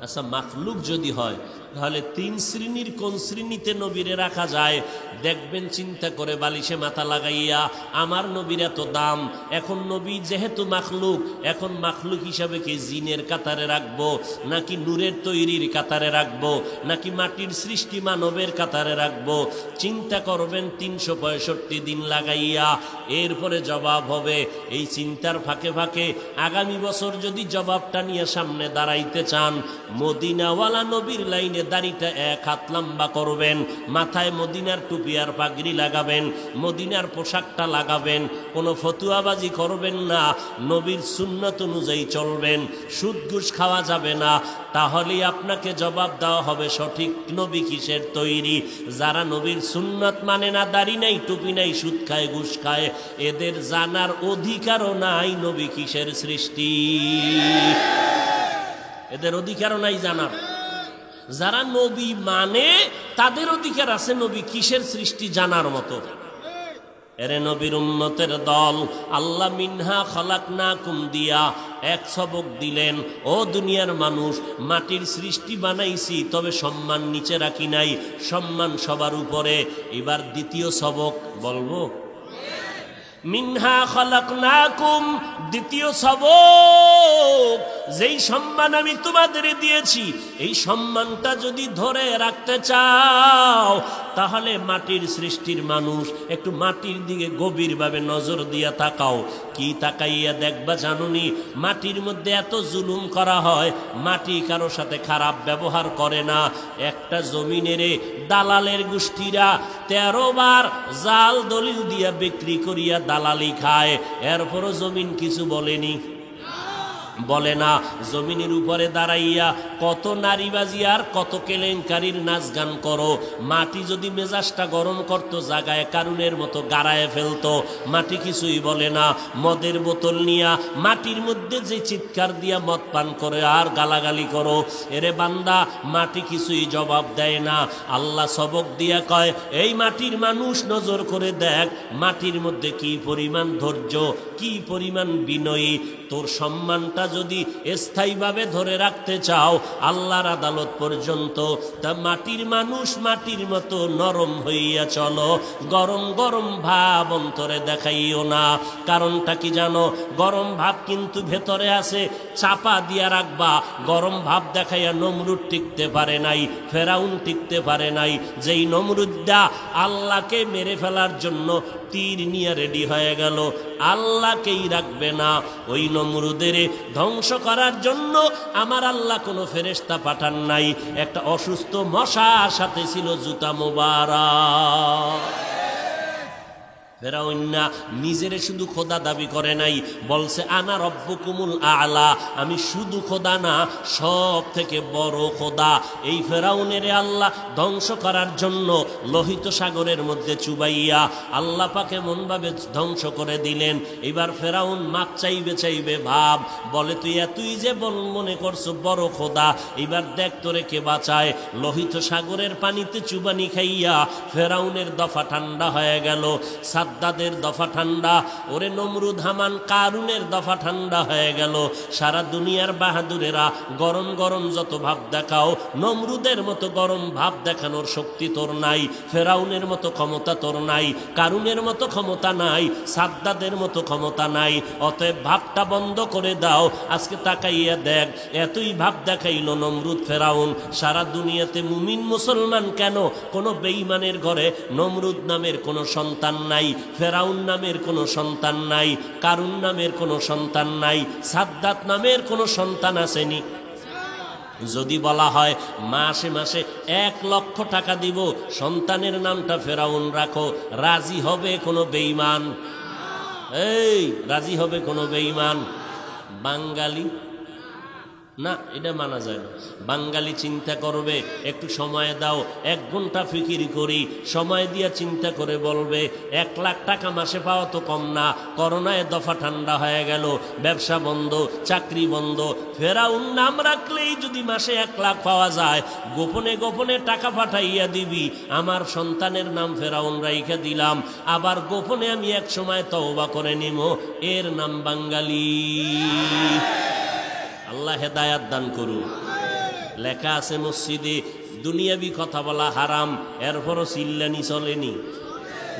আচ্ছা, মাখলুক যদি হয় তাহলে তিন শ্রেণীর কোন শ্রেণীতে নবীরে রাখা যায়? দেখবেন চিন্তা করে বালিশে মাথা লাগাইয়া। আমার নবীর এত দাম, এখন নবী যেহেতু মাখলুক, এখন মাখলুক হিসাবে কি জিনের কাতারে রাখবো, নাকি নূরের তৈরির কাতারে রাখবো, নাকি মাটির সৃষ্টি মানবের কাতারে রাখবো? চিন্তা করবেন 365 দিন লাগাইয়া, এরপরে জবাব হবে। এই চিন্তার ফাঁকে ফাঁকে আগামী বছর যদি জবাবটা নিয়ে সামনে দাঁড়াইতে চান, মদিনাওয়ালা নবীর লাইনে দাড়িটা 1 হাত লম্বা করবেন, মাথায় মদিনার টুপি আর পাগড়ি লাগাবেন, মদিনার পোশাকটা লাগাবেন, কোনো ফতুয়াবাজি করবেন না, নবীর সুন্নত অনুযায়ী চলবেন, সুদ ঘুষ খাওয়া যাবে না। তাহলেই আপনাকে জবাব দেওয়া হবে সঠিক নবী কিসের তৈরি। যারা নবীর সুন্নত মানে না, দাড়ি নাই, টুপি নাই, সুদ খায়, ঘুষ খায়, এদের জানার অধিকারও নাই নবী কিসের সৃষ্টি। এদের অধিকারও নাই জানার। যারা নবী মানে তাদের অধিকার আছে নবী কিসের সৃষ্টি জানার মতো। এরে নবীর উম্মতের দল, আল্লাহ মিনহা খালাকনাকুম দিয়া এক সবক দিলেন, ও দুনিয়ার মানুষ, মাটির সৃষ্টি বানাইছি, তবে সম্মান নিচে রাখি নাই, সম্মান সবার উপরে। এবার দ্বিতীয় সবক বলবো, মিনহা খালাকনাকুম, দ্বিতীয় সবক, যেই সম্মান আমি তোমাদের দিয়েছি, এই সম্মানটা যদি ধরে রাখতে চাও, তাহলে মাটির সৃষ্টির মানুষ একটু মাটির দিকে গভীরভাবে নজর দিয়া তাকাও। কি তাকাইয়া দেখবা জানুনি? মাটির মধ্যে এত জুলুম করা হয়, মাটি কারো সাথে খারাপ ব্যবহার করে না। একটা জমিনেরে দালালের গোষ্ঠীরা 13 বার জাল দলিল দিয়া বিক্রি করিয়া দালালি খায়, এরপরও জমিন কিছু বলেনি, বলে না। জমিনের উপরে দাঁড়াইয়া কত নারীবাজি আর কত কেলেঙ্কারির নাচ গান করো। মাটি যদি মেজাজটা গরম করতো, জাগায় কারুনের মতো গাড়ায় ফেলতো, মাটি কিছুই বলে না। মদের বোতল নিয়া মাটির মধ্যে যে চিৎকার দিয়া মদ পান করে আর গালাগালি করো, এরে বান্দা, মাটি কিছুই জবাব দেয় না। আল্লাহ সবক দিয়া কয়, এই মাটির মানুষ, নজর করে দেখ মাটির মধ্যে কি পরিমাণ ধৈর্য, কি পরিমাণ বিনয়ী। তোর সম্মানটা যদি স্থায়ীভাবে ধরে রাখতে চাও আল্লাহর আদালত পর্যন্ত, তা মাটির মানুষ মাটির মতো নরম হইয়া চলো, গরম গরম ভাব অন্তরে দেখাইও না। কারণটা কি জানো? গরম ভাব কিন্তু ভেতরে আছে, চাপা দিয়া রাখবা। গরম ভাব দেখাইয়া নমরুদ টিকতে পারে নাই, ফেরাউন টিকতে পারে নাই। যেই নমরুদটা আল্লাহকে মেরে ফেলার জন্য তীর নিয়ে রেডি হয়ে গেল, আল্লাহকেই রাখবে না। ওই নমরুদের ধ্বংস করার জন্য আমার আল্লাহ কোনো ফেরেশতা পাঠান নাই, একটা অসুস্থ মশার সাথে ছিল জুতা মোবারক। ফেরাউন না নিজেরে শুধু খোদা দাবি করে নাই, বলছে আনা রব্বুকুমুল আলা, আমি শুধু খোদা না, সব থেকে বড় খোদা। এই ফেরাউনের আল্লাহ ধ্বংস করার জন্য লোহিত সাগরের মধ্যে চুবাইয়া আল্লাহ পাকে মনভাবে ধ্বংস করে দিলেন। এবার ফেরাউন মাপ চাইবে ভাব, বলে তুই এতই যে মনে করছো বড় খোদা, এবার দেখ তোরে কে বাঁচায়। লোহিত সাগরের পানিতে চুবানি খাইয়া ফেরাউনের দফা ঠান্ডা হয়ে গেল, সাদ্দাদের দফা ঠান্ডা, ওরে নমরুদ হামান কারুনের দফা ঠান্ডা হয়ে গেল। সারা দুনিয়ার বাহাদুরেরা গরম গরম যত ভাব দেখাও, নমরুদের মতো গরম ভাব দেখানোর শক্তি তোর নাই, ফেরাউনের মতো ক্ষমতা তোর নাই, কারুনের মতো ক্ষমতা নাই, সাদ্দাদের মতো ক্ষমতা নাই। অতএব ভাবটা বন্ধ করে দাও। আজকে তাকাইয়া দেখ, এতই ভাব দেখাইল নমরুদ ফেরাউন, সারা দুনিয়াতে মুমিন মুসলমান কেন, কোনো বেঈমানের ঘরে নমরুদ নামের কোনো সন্তান নাই, ফেরাউন নামের কোনো সন্তান নাই, কারুন নামের কোনো সন্তান নাই, সাদ্দাত নামের কোনো সন্তান আসেনি। যদি বলা হয় মাসে মাসে 1 লক্ষ টাকা দিব, সন্তানের নামটা ফেরাউন রাখো, রাজি হবে কোনো বেঈমান? এই রাজি হবে কোনো বেঈমান? বাঙালি না, এটা মানা যায় না। বাঙালি চিন্তা করবে, একটু সময় দাও, 1 ঘন্টা ফিকির করি, সময় দিয়া চিন্তা করে বলবে 1 লাখ টাকা মাসে পাওয়া তো কম না। করোনায় দফা ঠান্ডা হয়ে গেল, ব্যবসা বন্ধ, চাকরি বন্ধ। ফেরাউন নাম রাখলেই যদি মাসে 1 লাখ পাওয়া যায়, গোপনে গোপনে টাকা পাঠাইয়া দিবি, আমার সন্তানের নাম ফেরাউন রাইখা দিলাম, আবার গোপনে আমি এক সময় তওবা করে নিব, এর নাম বাঙালি। আল্লাহ হেদায়াত দান করুন। লেখা আছে মসজিদে দুনিয়াবি কথা বলা হারাম, এরপরও চিল্লানি চলেনি।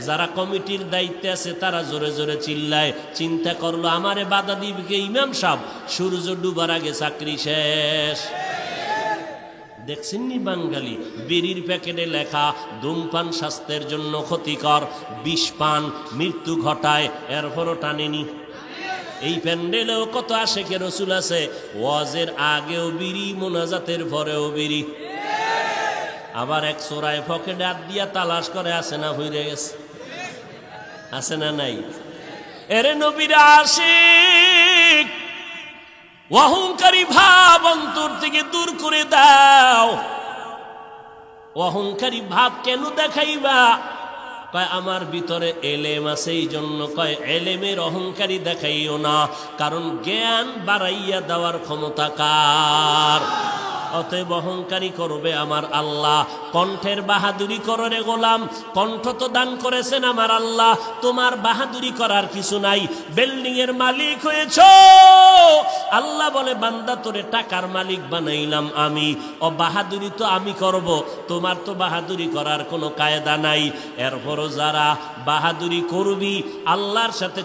যারা কমিটির দায়িত্বে আছে তারা জোরে জোরে চিল্লায়। চিন্তা করলো আমারে বাধা দিবে কে? ইমাম সাহেব, সূর্য ডুবার আগে চাকরি শেষ। দেখছেননি বাঙালি বিড়ির প্যাকেটে লেখা ধূমপান স্বাস্থ্যের জন্য ক্ষতিকর, বিষ পান মৃত্যু ঘটায়, এরপরও টানেনি। এই প্যান্ডেলেও কত আশেকে রসুল আছে, ওয়াজের আগেও বিড়ি, মোনাজাতের পরেও বিড়ি। আবার এক চোরায় পকেটে হাত দিয়া তালাশ করে, আছে না হইরে গেছে, আছে না নাই? এরে নবীর আশিক, অহংকারী ভাব অন্তর থেকে দূর করে দাও। অহংকারী ভাব কেন দেখাইবা? কয় আমার ভিতরে এলেম আছে, এই জন্য কয় এলেমের অহংকারী দেখাইও না, কারণ জ্ঞান বাড়াইয়া দেওয়ার ক্ষমতা কার? অতএব অহংকারী করবে আমার আল্লাহ। কণ্ঠের বাহাদুরি করো রে গোলাম, কণ্ঠ তো দান করেছেন আমার আল্লাহ, তোমার বাহাদুরি করার কিছু নাই। বিল্ডিং এর মালিক হয়েছ, আল্লাহ বলে বান্দা তোরে টাকার মালিক বানাইলাম আমি, ও বাহাদুরি তো আমি করব, তোমার তো বাহাদুরি করার কোনো কায়দা নাই। এরপরও যারা বাহাদুরি করবি, আল্লাহর সাথে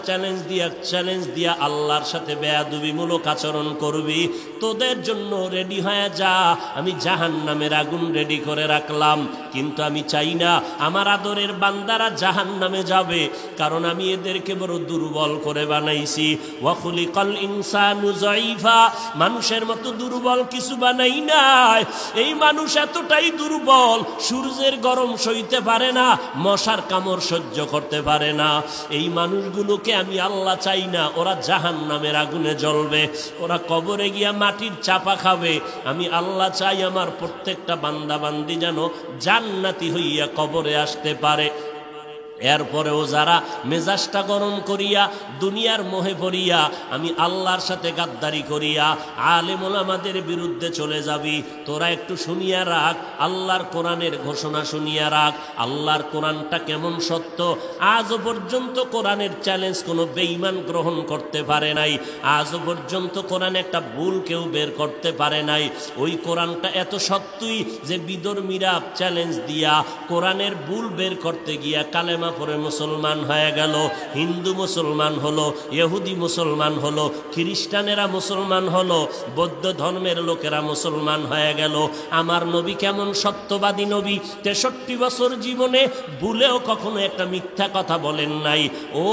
চ্যালেঞ্জ দিয়া আল্লাহর সাথে বেয়াদবিমূলক আচরণ করবি, তোদের জন্য রেডি হয়ে যা। আমি জাহান্নামের আগুন রেডি করে রাখলাম, কিন্তু আমি চাই না আমার আদরের বান্দারা জাহান্নামে যাবে, কারণ আমি এদেরকে বড় দুর্বল করে বানাইছি। ওয়া খুলিকাল ইনসানু যায়ীফা, মানুষের মতো দুর্বল কিছু বানাই নাই। এই মানুষ এতটাই দুর্বল, সূর্যের গরম সইতে পারে না, মশার কামড় সহ্য করতে পারে না। এই মানুষগুলোকে আমি আল্লাহ চাই না ওরা জাহান্নামের আগুনে জ্বলবে, ওরা কবরে গিয়া মাটির চাপা খাবে। আমি আল্লাহ চাই আমার প্রত্যেকটা বান্দা বান্দি যেন জান্নাতি হইয়া কবরে আসতে পারে। এরপরেও যারা মেজাজটা গরম করিয়া দুনিয়ার মোহে পড়িয়া আমি আল্লাহর সাথে গাদ্দারি করিয়া আলেম ওলামাদের বিরুদ্ধে চলে যাবি, তোরা একটু শুনিয়া রাখ, আল্লাহর কোরআনের ঘোষণা শুনিয়া রাখ। আল্লাহর কোরআনটা কেমন সত্য, আজও পর্যন্ত কোরআনের চ্যালেঞ্জ কোনো বেঈমান গ্রহণ করতে পারে নাই। আজও পর্যন্ত কোরআন একটা ভুল কেউ বের করতে পারে নাই। ওই কোরআনটা এত সত্যই যে বিধর্মীরা চ্যালেঞ্জ দিয়া কোরআনের ভুল বের করতে গিয়া কালেমা কালেমা পড়ে মুসলমান হয়ে গেল, হিন্দু মুসলমান হলো, ইহুদি মুসলমান হলো, খ্রিস্টানেরা মুসলমান হলো, বৌদ্ধ ধর্মের লোকেরা মুসলমান হয়ে গেল। আমার নবী কেমন সত্যবাদী নবী, 63 বছর জীবনে ভুলেও কখনো একটা মিথ্যা কথা বলেন নাই। ও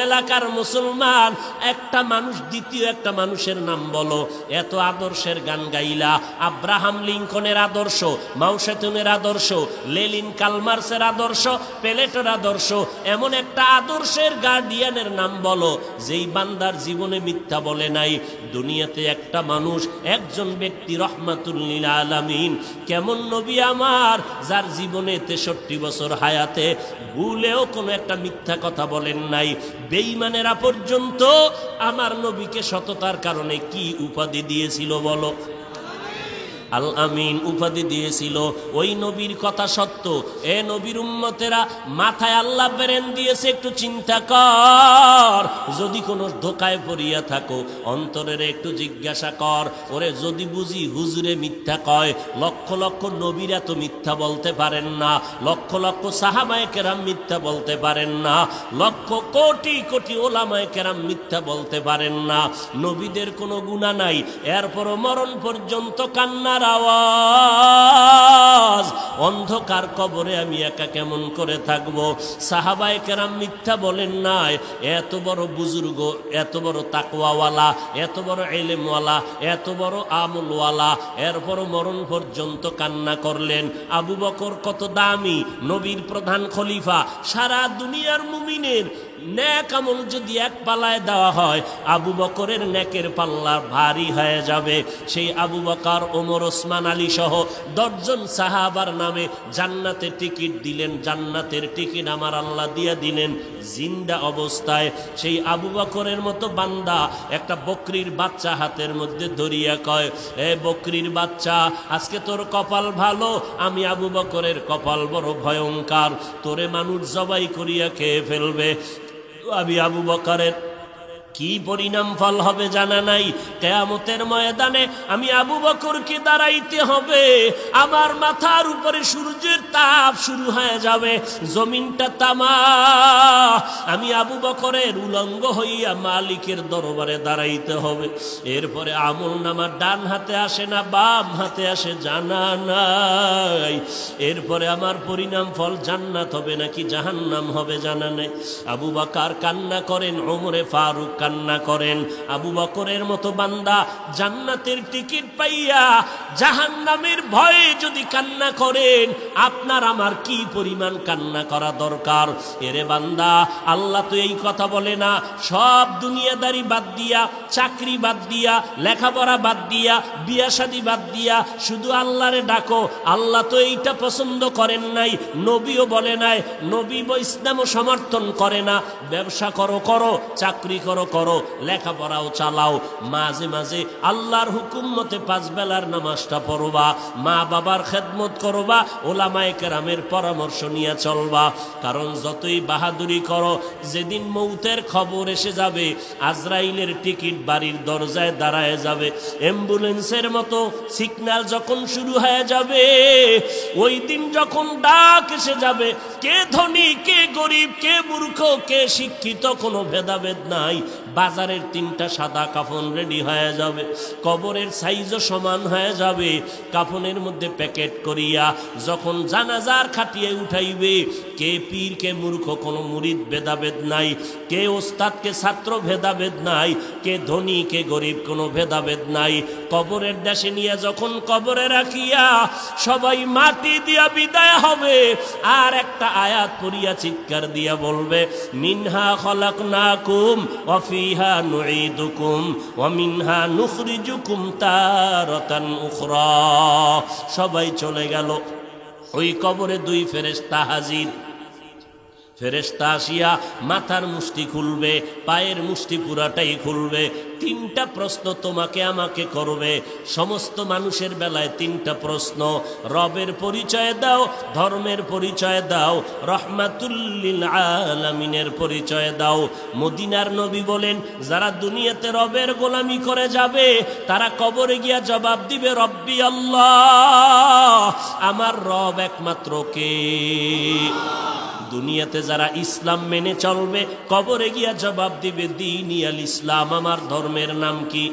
এলাকার মুসলমান, একটা মানুষ দ্বিতীয় একটা মানুষের নাম বলো। এত আদর্শের গান গাইলা, আব্রাহাম লিঙ্কনের আদর্শ, মাও সেতুনের আদর্শ, লেনিন কালমার্সের আদর্শ, প্লেটোর আদর্শ, এমন একটা আদর্শের গার্ডিয়ানের নাম বলো যেই বান্দার জীবনে মিথ্যা বলে নাই। দুনিয়াতে একটা মানুষ, একজন ব্যক্তি রহমাতুল লিল আলামিন, কেমন নবী আমার, যার জীবনে 63 বছর হায়াতে ভুলেও কোনো একটা মিথ্যা কথা বলেন নাই। বেঈমানেরা পর্যন্ত আমার নবীকে সততার কারণে কি উপাধি দিয়েছিল বলো? আল আমিন উপাধি দিয়েছিল। ওই নবীর কথা সত্য। এ নবীর উম্মতেরা, মাথায় আল্লাহ বেরেন দিয়েছে, একটু চিন্তা কর। যদি কোনো ধোকায় পড়িয়া থাকো, অন্তরের একটু জিজ্ঞাসা কর, ওরে যদি বুঝি হুজুরে মিথ্যা কয়, লক্ষ লক্ষ নবীরা তো মিথ্যা বলতে পারেন না, লক্ষ লক্ষ সাহাবায়ে কেরাম মিথ্যা বলতে পারেন না, লক্ষ কোটি কোটি ওলামায়ে কেরাম মিথ্যা বলতে পারেন না। নবীদের কোনো গুনাহ নাই, এরপরও মরণ পর্যন্ত কান্না আওয়াজ। অন্ধকার কবরে আমি একা কেমন করে থাকবো? সাহাবায়ে কেরাম মিথ্যা বলেন নাই। এত বড় বুজুর্গ, এত বড় তাকওয়াওয়ালা, এত বড় ইলমওয়ালা, এত বড় আমলওয়ালা, এরপরও মরণ পর্যন্ত কান্না করলেন। আবু বকর কত দামি, নবীর প্রধান খলিফা। সারা দুনিয়ার মুমিনের নেক আমল যদি এক পাল্লায় দেওয়া হয়, আবু বকরের নেকের পাল্লা ভারী হয়ে যাবে। সেই আবু বকর, ওমর, ওসমান আলী সহ 10 জন সাহাবার নামে জান্নাতের টিকিট দিলেন। জান্নাতের টিকিট আমার আল্লাহ দিয়া দিলেন জিন্দা অবস্থায়। সেই আবু বকরের মতো বান্দা একটা বকরির বাচ্চা হাতের মধ্যে ধরিয়া কয়, এ বকরির বাচ্চা, আজকে তোর কপাল ভালো, আমি আবু বকরের কপাল বড় ভয়ঙ্কর, তোরে মানুষ জবাই করিয়া খেয়ে ফেলবে। আমি আবু বকরের কি পরিণাম ফল হবে জানা নাই। কিয়ামতের ময়দানে আমি আবু বকরকে দাঁড়াইতে হবে, আমার মাথার উপরে সূর্যের তাপ শুরু হয়ে যাবে, জমিনটা তামা। আমি আবু বকরের উলঙ্গ হইয়া মালিকের দরবারে দাঁড়াইতে হবে। এরপরে আমল নামা ডান হাতে আসে না বাম হাতে আসে জানা নাই। এরপরে আমার পরিণাম ফল জান্নাত হবে নাকি জাহান্নাম হবে জানা নাই। আবু বকর কান্না করেন, ওমরে ফারুক কান্না করেন। আবু বকরের মতো বান্দা জান্নাতের টিকিট পাইয়া জাহান্নামের ভয়ে যদি কান্না করেন, আপনার আমার কি পরিমাণ কান্না করা দরকার। এরে বান্দা, আল্লাহ তো এই কথা বলে না, সব দুনিয়াদারি বাদ দিয়া, চাকরি বাদ দিয়া, লেখাপড়া বাদ দিয়া, বিয়া শাদী বাদ দিয়া শুধু আল্লাহরে ডাকো। আল্লাহ তো এইটা পছন্দ করেন নাই, নবীও বলে নাই, নবী ইসলামও সমর্থন করে না। ব্যবসা করো করো, চাকরি করো করো, লেখাপড়াও চালাও, মাঝে মাঝে আল্লাহর হুকুম মতে 5 বেলার নামাজটা পড়বা, মা বাবার খেদমত করবা, ওলামায়ে কেরামের পরামর্শ নিয়ে চলবা। কারণ যতই বাহাদুরি করো, যেদিন মৌতের খবর এসে যাবে, আজরাইলের টিকিট বাড়ির দরজায় দাঁড়ায় যাবে, অ্যাম্বুলেন্সের মতো সিগন্যাল যখন শুরু হয়ে যাবে, ওই দিন যখন ডাক এসে যাবে, কে ধনী কে গরিব, কে মূর্খ কে শিক্ষিত কোনো ভেদাভেদ নাই। বাজারের 3টা সাদা কাফন রেডি হয়ে যাবে, কবরের সাইজও সমান হয়ে যাবে। কাফনের মধ্যে প্যাকেট করিয়া যখন জানাজার খাটিয়ে উঠাইবে, কে পীর কে মূর্খ কোনো মুরিদ ভেদাভেদ নাই, কে ওস্তাদ কে ছাত্র ভেদাভেদ নাই, কে ধনী কে গরিব কোনো ভেদাভেদ নাই। কবরের দেশে নিয়ে যখন কবরে রাখিয়া সবাই মাটি দিয়া বিদায় হবে, আর একটা আয়াত পড়িয়া চিৎকার দিয়া বলবে, মিনহা খলাকনাকুম ওয়া ফিহা নুঈদুকুম ওয়া মিনহা নুখরিজুকুম তারাতান উখরা। সবাই চলে গেল, ওই কবরে 2 ফেরেশতা হাজির। ফেরেশতা আসিয়া মাথার মুষ্টি খুলবে, পায়ের মুষ্টি পুরাটাই খুলবে। 3টা প্রশ্ন তোমাকে আমাকে করবে। সমস্ত মানুষের বেলায় 3টা প্রশ্ন। রবের পরিচয় দাও, ধর্মের পরিচয় দাও, রহমাতুল লিল আলামিনের পরিচয় দাও। মদিনার নবী বলেন, যারা দুনিয়াতে রবের গোলামি করে যাবে, তারা কবরে গিয়া জবাব দিবে, রব্বি আল্লাহ, আমার রব একমাত্র কে? দুনিয়াতে যারা ইসলাম মেনে চলবে কবরে গিয়া জবাব দিবে দীনি আল ইসলাম, আমার ধর্মের নাম কি?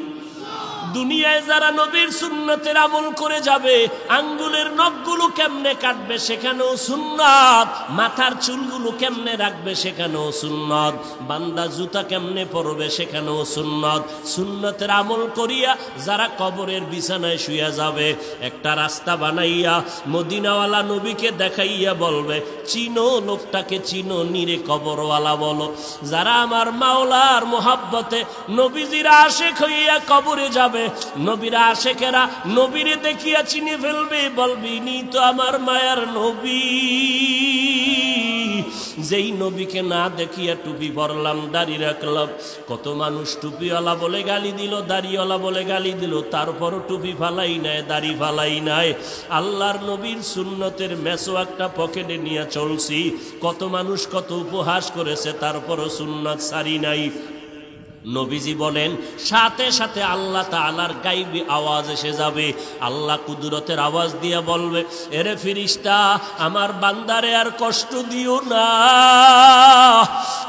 দুনিয়ায় যারা নবীর সুন্নতের আমল করে যাবে, আঙ্গুলের নখগুলো কেমনে কাটবে সেখানেও সুন্নাত, মাথার চুলগুলো কেমনে রাখবে সেখানেও সুন্নাত, বান্দা জুতা কেমনে পরবে সেখানেও সুন্নাত। সুন্নতের আমল করিয়া যারা কবরের বিছানায় শুয়ে যাবে, একটা রাস্তা বানাইয়া মদিনাওয়ালা নবীকে দেখাইয়া বলবে, চিনো লোকটাকে চিনো, নিরে কবরওয়ালা বলো। যারা আমার মাওলার মোহাব্বতে নবীজির আশেক হইয়া কবরে যাবে, নবীরা আশেকেরা নবীরে দেখিয়া চিনে ফেলবে, বলবি নি তো আমার মায়ার নবী। যেই নবীকে না দেখিয়া টুপি পরলাম, দাড়ি রাখলাম, কত মানুষ টুপিওয়ালা বলে গালি দিল, দাড়িওয়ালা বলে গালি দিল, তারপরও টুপি ফালাই নাই, দাড়ি ফালাই নাই। আল্লাহর নবীর সুন্নতের মেসওয়াকটা পকেটে নিয়ে চলছি, কত মানুষ কত উপহাস করেছে, তারপরও সুন্নত সারি নাই। নবীজি বলেন সাথে সাথে আল্লাহ তাআলার গায়বী আওয়াজ এসে যাবে। আল্লাহ কুদরতের আওয়াজ দিয়ে বলবে, এরে ফেরেশতা, আমার বান্দারে আর কষ্ট দিও না,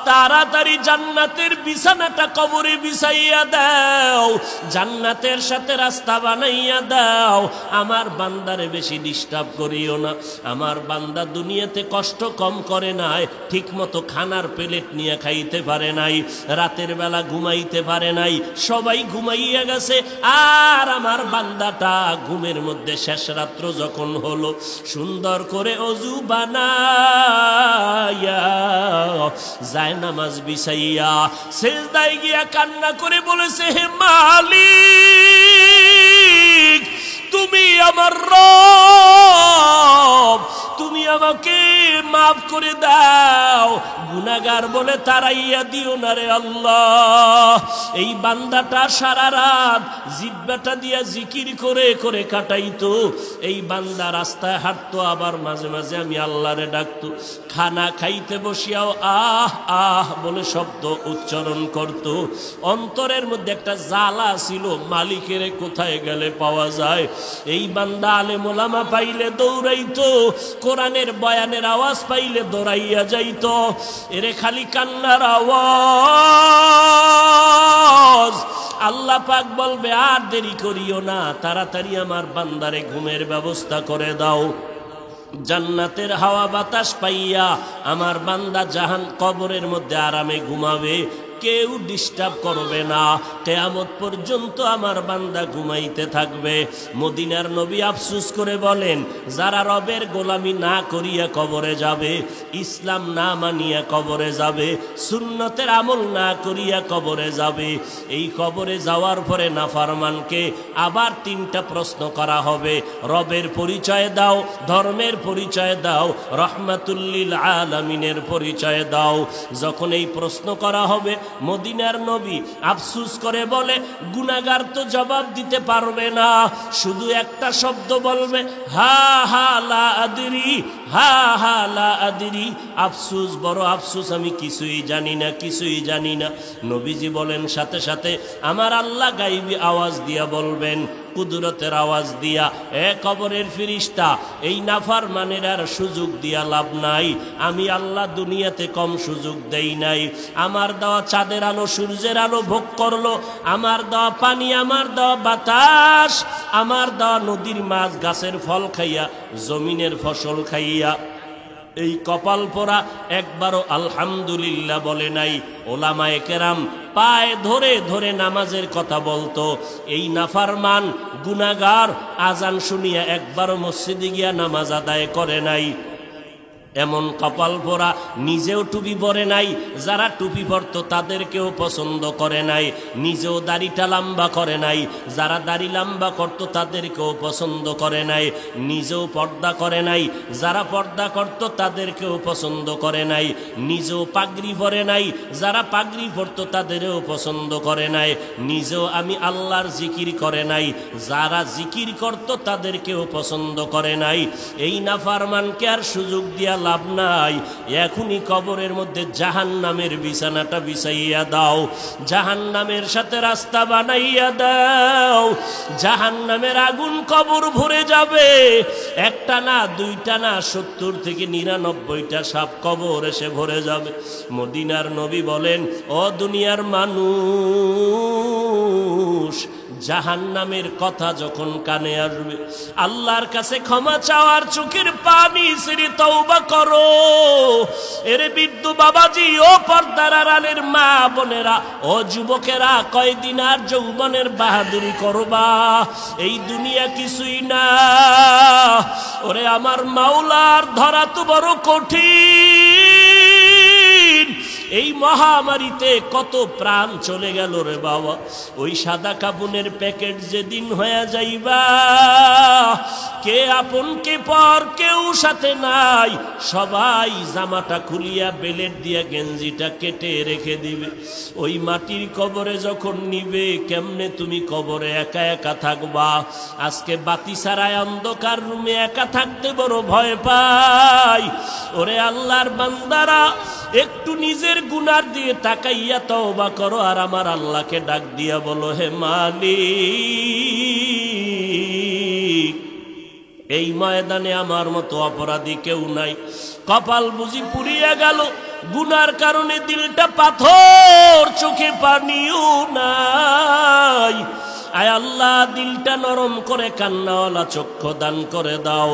তাড়াতাড়ি জান্নাতের বিছানাটা কবরে বিছাইয়া দাও, জান্নাতের সাথে রাস্তা বানাইয়া দাও, আমার বান্দারে বেশি ডিস্টার্ব করিও না। আমার বান্দা দুনিয়াতে কষ্ট কম করে নাই, ঠিক মতো খানার প্লেট নিয়ে খাইতে পারে নাই, রাতের বেলা ঘুমাইতে পারে নাই, সবাই ঘুমাইয়া গেছে, আর আমার বান্দাটা ঘুমের মধ্যে শেষ রাত্র যখন হলো, সুন্দর করে অজু বানাইয়া যায় নামাজ বিছাইয়া সেজদায় গিয়া কান্না করে বলেছে, হে মালিক, তুমি আমার রব, তুমি আমাকে মাফ করে দাও, গুনাহগার বলে তাড়াইয়া দিও না রে আল্লাহ। এই বান্দাটা সারা রাত জিহ্বাটা দিয়া জিকির করে করে কাটাইতো, এই বান্দা রাস্তায় হাঁটতো, আবার মাঝে মাঝে আমি আল্লাহরে ডাকতো, খানা খাইতে বসিয়াও আহ আহ বলে শব্দ উচ্চারণ করত। অন্তরের মধ্যে একটা জ্বালা ছিল, মালিকের কোথায় গেলে পাওয়া যায়। এই বান্দা আলেম ওলামা পাইলে দৌড়াইতো, কোরআনের বয়ানের আওয়াজ পাইলে দৌড়াইয়া যাইতো, এরে খালি কান্নার আওয়াজ। আল্লাহ পাক বলবে, আর দেরি করিও না, তাড়াতাড়ি আমার বান্দারে ঘুমের ব্যবস্থা করে দাও। জান্নাতের হাওয়া বাতাস পাইয়া আমার বান্দা জাহান কবরের মধ্যে আরামে ঘুমাবে, কেউ ডিস্টার্ব করবে না, কিয়ামত পর্যন্ত আমার বান্দা ঘুমাইতে থাকবে। মদিনার নবী আফসোস করে বলেন, যারা রবের গোলামি না করিয়া কবরে যাবে, ইসলাম না মানিয়া কবরে যাবে, সুন্নতের আমল না করিয়া কবরে যাবে, এই কবরে যাওয়ার পরে নাফরমানকে আবার তিনটা প্রশ্ন করা হবে, রবের পরিচয় দাও, ধর্মের পরিচয় দাও, রহমাতুল্লিল আলামিনের পরিচয় দাও। যখন এই প্রশ্ন করা হবে, মদিনার নবী আফসোস করে বলে, গুনাহগার তো জবাব দিতে পারবে না, শুধু একটা শব্দ বলবে, হা হা লা আদরি, হা হা লা আদরি, আফসোস, বড় আফসোস, আমি কিছুই জানি না, কিছুই জানি না। নবীজি বলেন সাথে সাথে আমার আল্লাহ গায়বী আওয়াজ দিয়া বলবেন, কুদরতের আওয়াজ দিয়া, এ কবরের ফেরেশতা, এই নাফরমানের আর সুযোগ দিয়া লাভ নাই, আমি আল্লাহ দুনিয়াতে কম সুযোগ দেই নাই। আমার দেওয়া চাঁদের আলো সূর্যের আলো ভোগ করলো, আমার দেওয়া পানি, আমার দেওয়া বাতাস, আমার দেওয়া নদীর মাছ, গাছের ফল খাইয়া, জমিনের ফসল খাইয়া, এই কপাল পোড়া একবারও আলহামদুলিল্লাহ বলে নাই। ওলামায়ে কেরাম পায়ে ধরে ধরে নামাজের কথা বলতো, এই নাফরমান গুনাহগার আজান শুনিয়া একবারও মসজিদে গিয়া নামাজ আদায় করে নাই। এমন কপাল পোড়া, নিজেও টুপি পরে নাই, যারা টুপি পরতো তাদেরকেও পছন্দ করে নাই, নিজেও দাড়িটা লম্বা করে নাই, যারা দাড়ি লম্বা করতো তাদেরকেও পছন্দ করে নাই, নিজেও পর্দা করে নাই, যারা পর্দা করতো তাদেরকেও পছন্দ করে নাই, নিজেও পাগড়ি পরে নাই, যারা পাগড়ি পরতো তাদেরও পছন্দ করে নাই, নিজেও আমি আল্লাহর জিকির করে নাই, যারা জিকির করতো তাদেরকেও পছন্দ করে নাই। এই নাফরমানকে আর সুযোগ দিয়া লাভ নাই, এখনই কবরের মধ্যে জাহান্নামের বিছানাটা বিছাইয়া দাও, জাহান্নামের সাথে রাস্তা বানাইয়া দাও। জাহান্নামের আগুন কবর ভরে যাবে, একটা না দুইটা না 70 থেকে 99টা সাপ কবর এসে ভরে যাবে। মদিনার নবী বলেন, ও দুনিয়ার মানুষ, জাহান্নামের কথা যখন কানে আসবে, আল্লাহর কাছে ক্ষমা চাওয়ার চোখের পানি ছেড়ে তওবা করো। এরে বৃদ্ধ বাবাজি, ও পর্দার আড়ালের মা বোনেরা, ও যুবকেরা, কয়দিন আর যৌবনের বাহাদুরি করবা? এই দুনিয়া কিছুই না। ওরে আমার মাওলার ধরা তো বড় কঠিন। এই মহামারীতে কত প্রাণ চলে গেল রে বাবা। ওই সাদা কাপুনের প্যাকেট যেদিন হয়ে যাইবা, কে আপন কে পর কেউ সাথে নাই, সবাই জামাটা খুলিয়া বেলেট দিয়া গেঞ্জিটা কেটে রেখে দিবে। ওই মাটির কবরে যখন নিবে, কেমনে তুমি কবরে একা একা থাকবা? আজকে বাতি ছাড়ায় অন্ধকার রুমে একা থাকতে বড় ভয় পাই। ওরে আল্লাহর বান্দারা, একটু নিজের গুনার দিয়ে তাকাইয়া তওবা করো, আর আমার আল্লাহকে ডাক দিয়া বলো, হে মালিক, এই ময়দানে আমার মতো অপরাধী কেউ নাই। কপাল বুঝি পুড়িয়া গেল, গুনার কারণে দিলটা পাথর, চোখে পানিও নাই। আয় আল্লাহ, দিলটা নরম করে কান্নাওয়ালা চক্ষু দান করে দাও।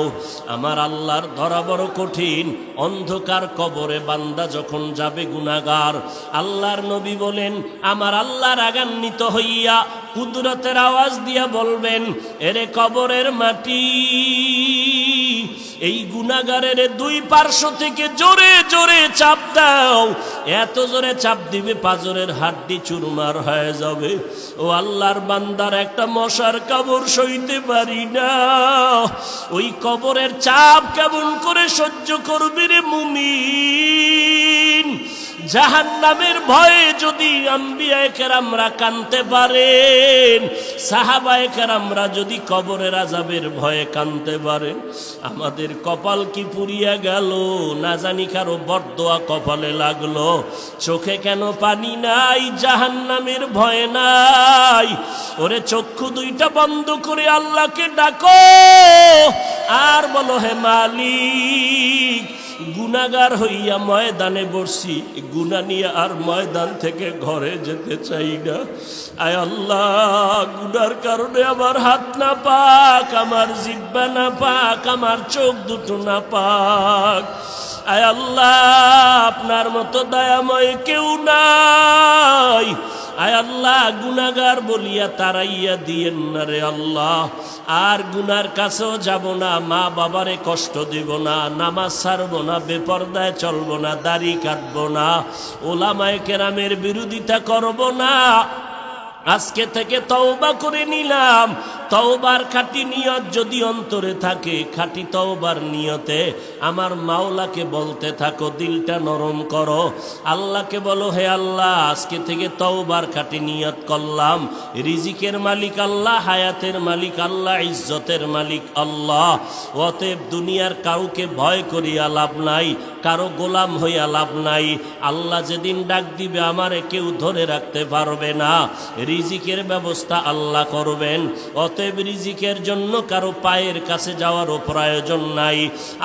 আমার আল্লাহর ধরা বড় কঠিন। অন্ধকার কবরে বান্দা যখন যাবে গুনাহগার, আল্লাহর নবী বলেন, আমার আল্লাহ রাগান্বিত হইয়া কুদরতের আওয়াজ দিয়া বলবেন, এরে কবরের মাটি, এই গুনাহগারের দুই পার্শ্ব থেকে জোরে জোরে চাপ দাও। এত জোরে চাপ দিবে পাজরের হাড্ডি চুরমার হয়ে যাবে। ও আল্লাহর বান্দার একটা মশার কবর সইতে পারি না। ওই কবরের চাপ কেমন করে সহ্য করবি রে মুমিন? জাহান্নামের ভয়ে যদি আম্বিয়ায়ে কেরামরা কাঁদতে পারেন, সাহাবায়ে কেরামরা যদি কবরের আযাবের ভয়ে কাঁদতে পারেন, আমাদের কপাল কি পুড়িয়া গেল? না জানি কারো বরদোয়া কপালে লাগলো। চোখে কেন পানি নাই? জাহান্নামের ভয় নাই। ওরে চক্ষু দুইটা বন্ধ করে আল্লাহকে ডাকো, আর বলো, হে মালিক, গুনাহগার হইয়া ময়দানে বসছি, গুনাহ নিয়ে আর ময়দান থেকে ঘরে যেতে চাই না। আয় আল্লাহ, গুনার কারণে আমার হাত না পাক, আমার জিহ্বা না পাক, আমার চোখ দুটো না পাক। আয় আল্লাহ, আপনার মতো দয়াময় কেউ নাই। আয় আল্লাহ, গুনাহগার বলিয়া তারাইয়া দিয়েন না রে আল্লাহ। আর গুনার কাছেও যাব না, মা বাবারে কষ্ট দিব না, নামাজ ছাড়ব না, বেপরদায় চলব না, দাড়ি কাটব না, ওলামায়ে কেরামের বিরোধিতা করব না। আজকে থেকে তওবা করে নিলাম। তওবার খাঁটি নিয়ত যদি অন্তরে থাকে, খাঁটি তওবার নিয়তে আমার মাওলাকে বলতে থাকো, দিলটা নরম করো, আল্লাহকে বলো, হে আল্লাহ, আজকে থেকে তওবার খাঁটি নিয়ত করলাম। রিজিকের মালিক আল্লাহ, হায়াতের মালিক আল্লাহ, ইজ্জতের মালিক আল্লাহ। অতএব দুনিয়ার কাউকে ভয় করিয়া লাভ নাই, কারো গোলাম হইয়া লাভ নাই। আল্লাহ যেদিন ডাক দিবে আমারে কেউ ধরে রাখতে পারবে না। রিজিকের ব্যবস্থা আল্লাহ করবেন। অতএব রিজিকের জন্য কারো পায়ের কাছে যাওয়ারও প্রয়োজন নাই।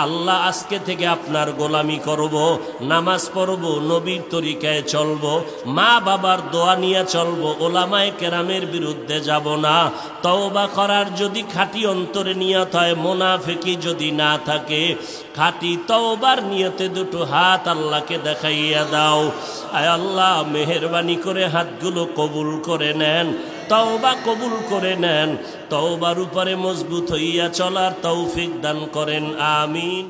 আল্লাহ, আজকে থেকে আপনার গোলামি করব, নামাজ পড়ব, নবীর তরিকায় চলব, মা বাবার দোয়া নিয়ে চলব, ওলামায়ে কেরামের বিরুদ্ধে যাব না। তওবা করার যদি খাঁটি অন্তরে নিয়ত হয়, মুনাফিকি যদি না থাকে, খাঁটি তওবার নিয়তে দুটো হাত আল্লাহকে দেখাইয়া দাও। আয় আল্লাহ, মেহেরবানি করে হাতগুলো কবুল করে নেন, তওবা কবুল করে নেন, তওবার উপরে মজবুত হইয়া চলার তৌফিক দান করেন। আমিন।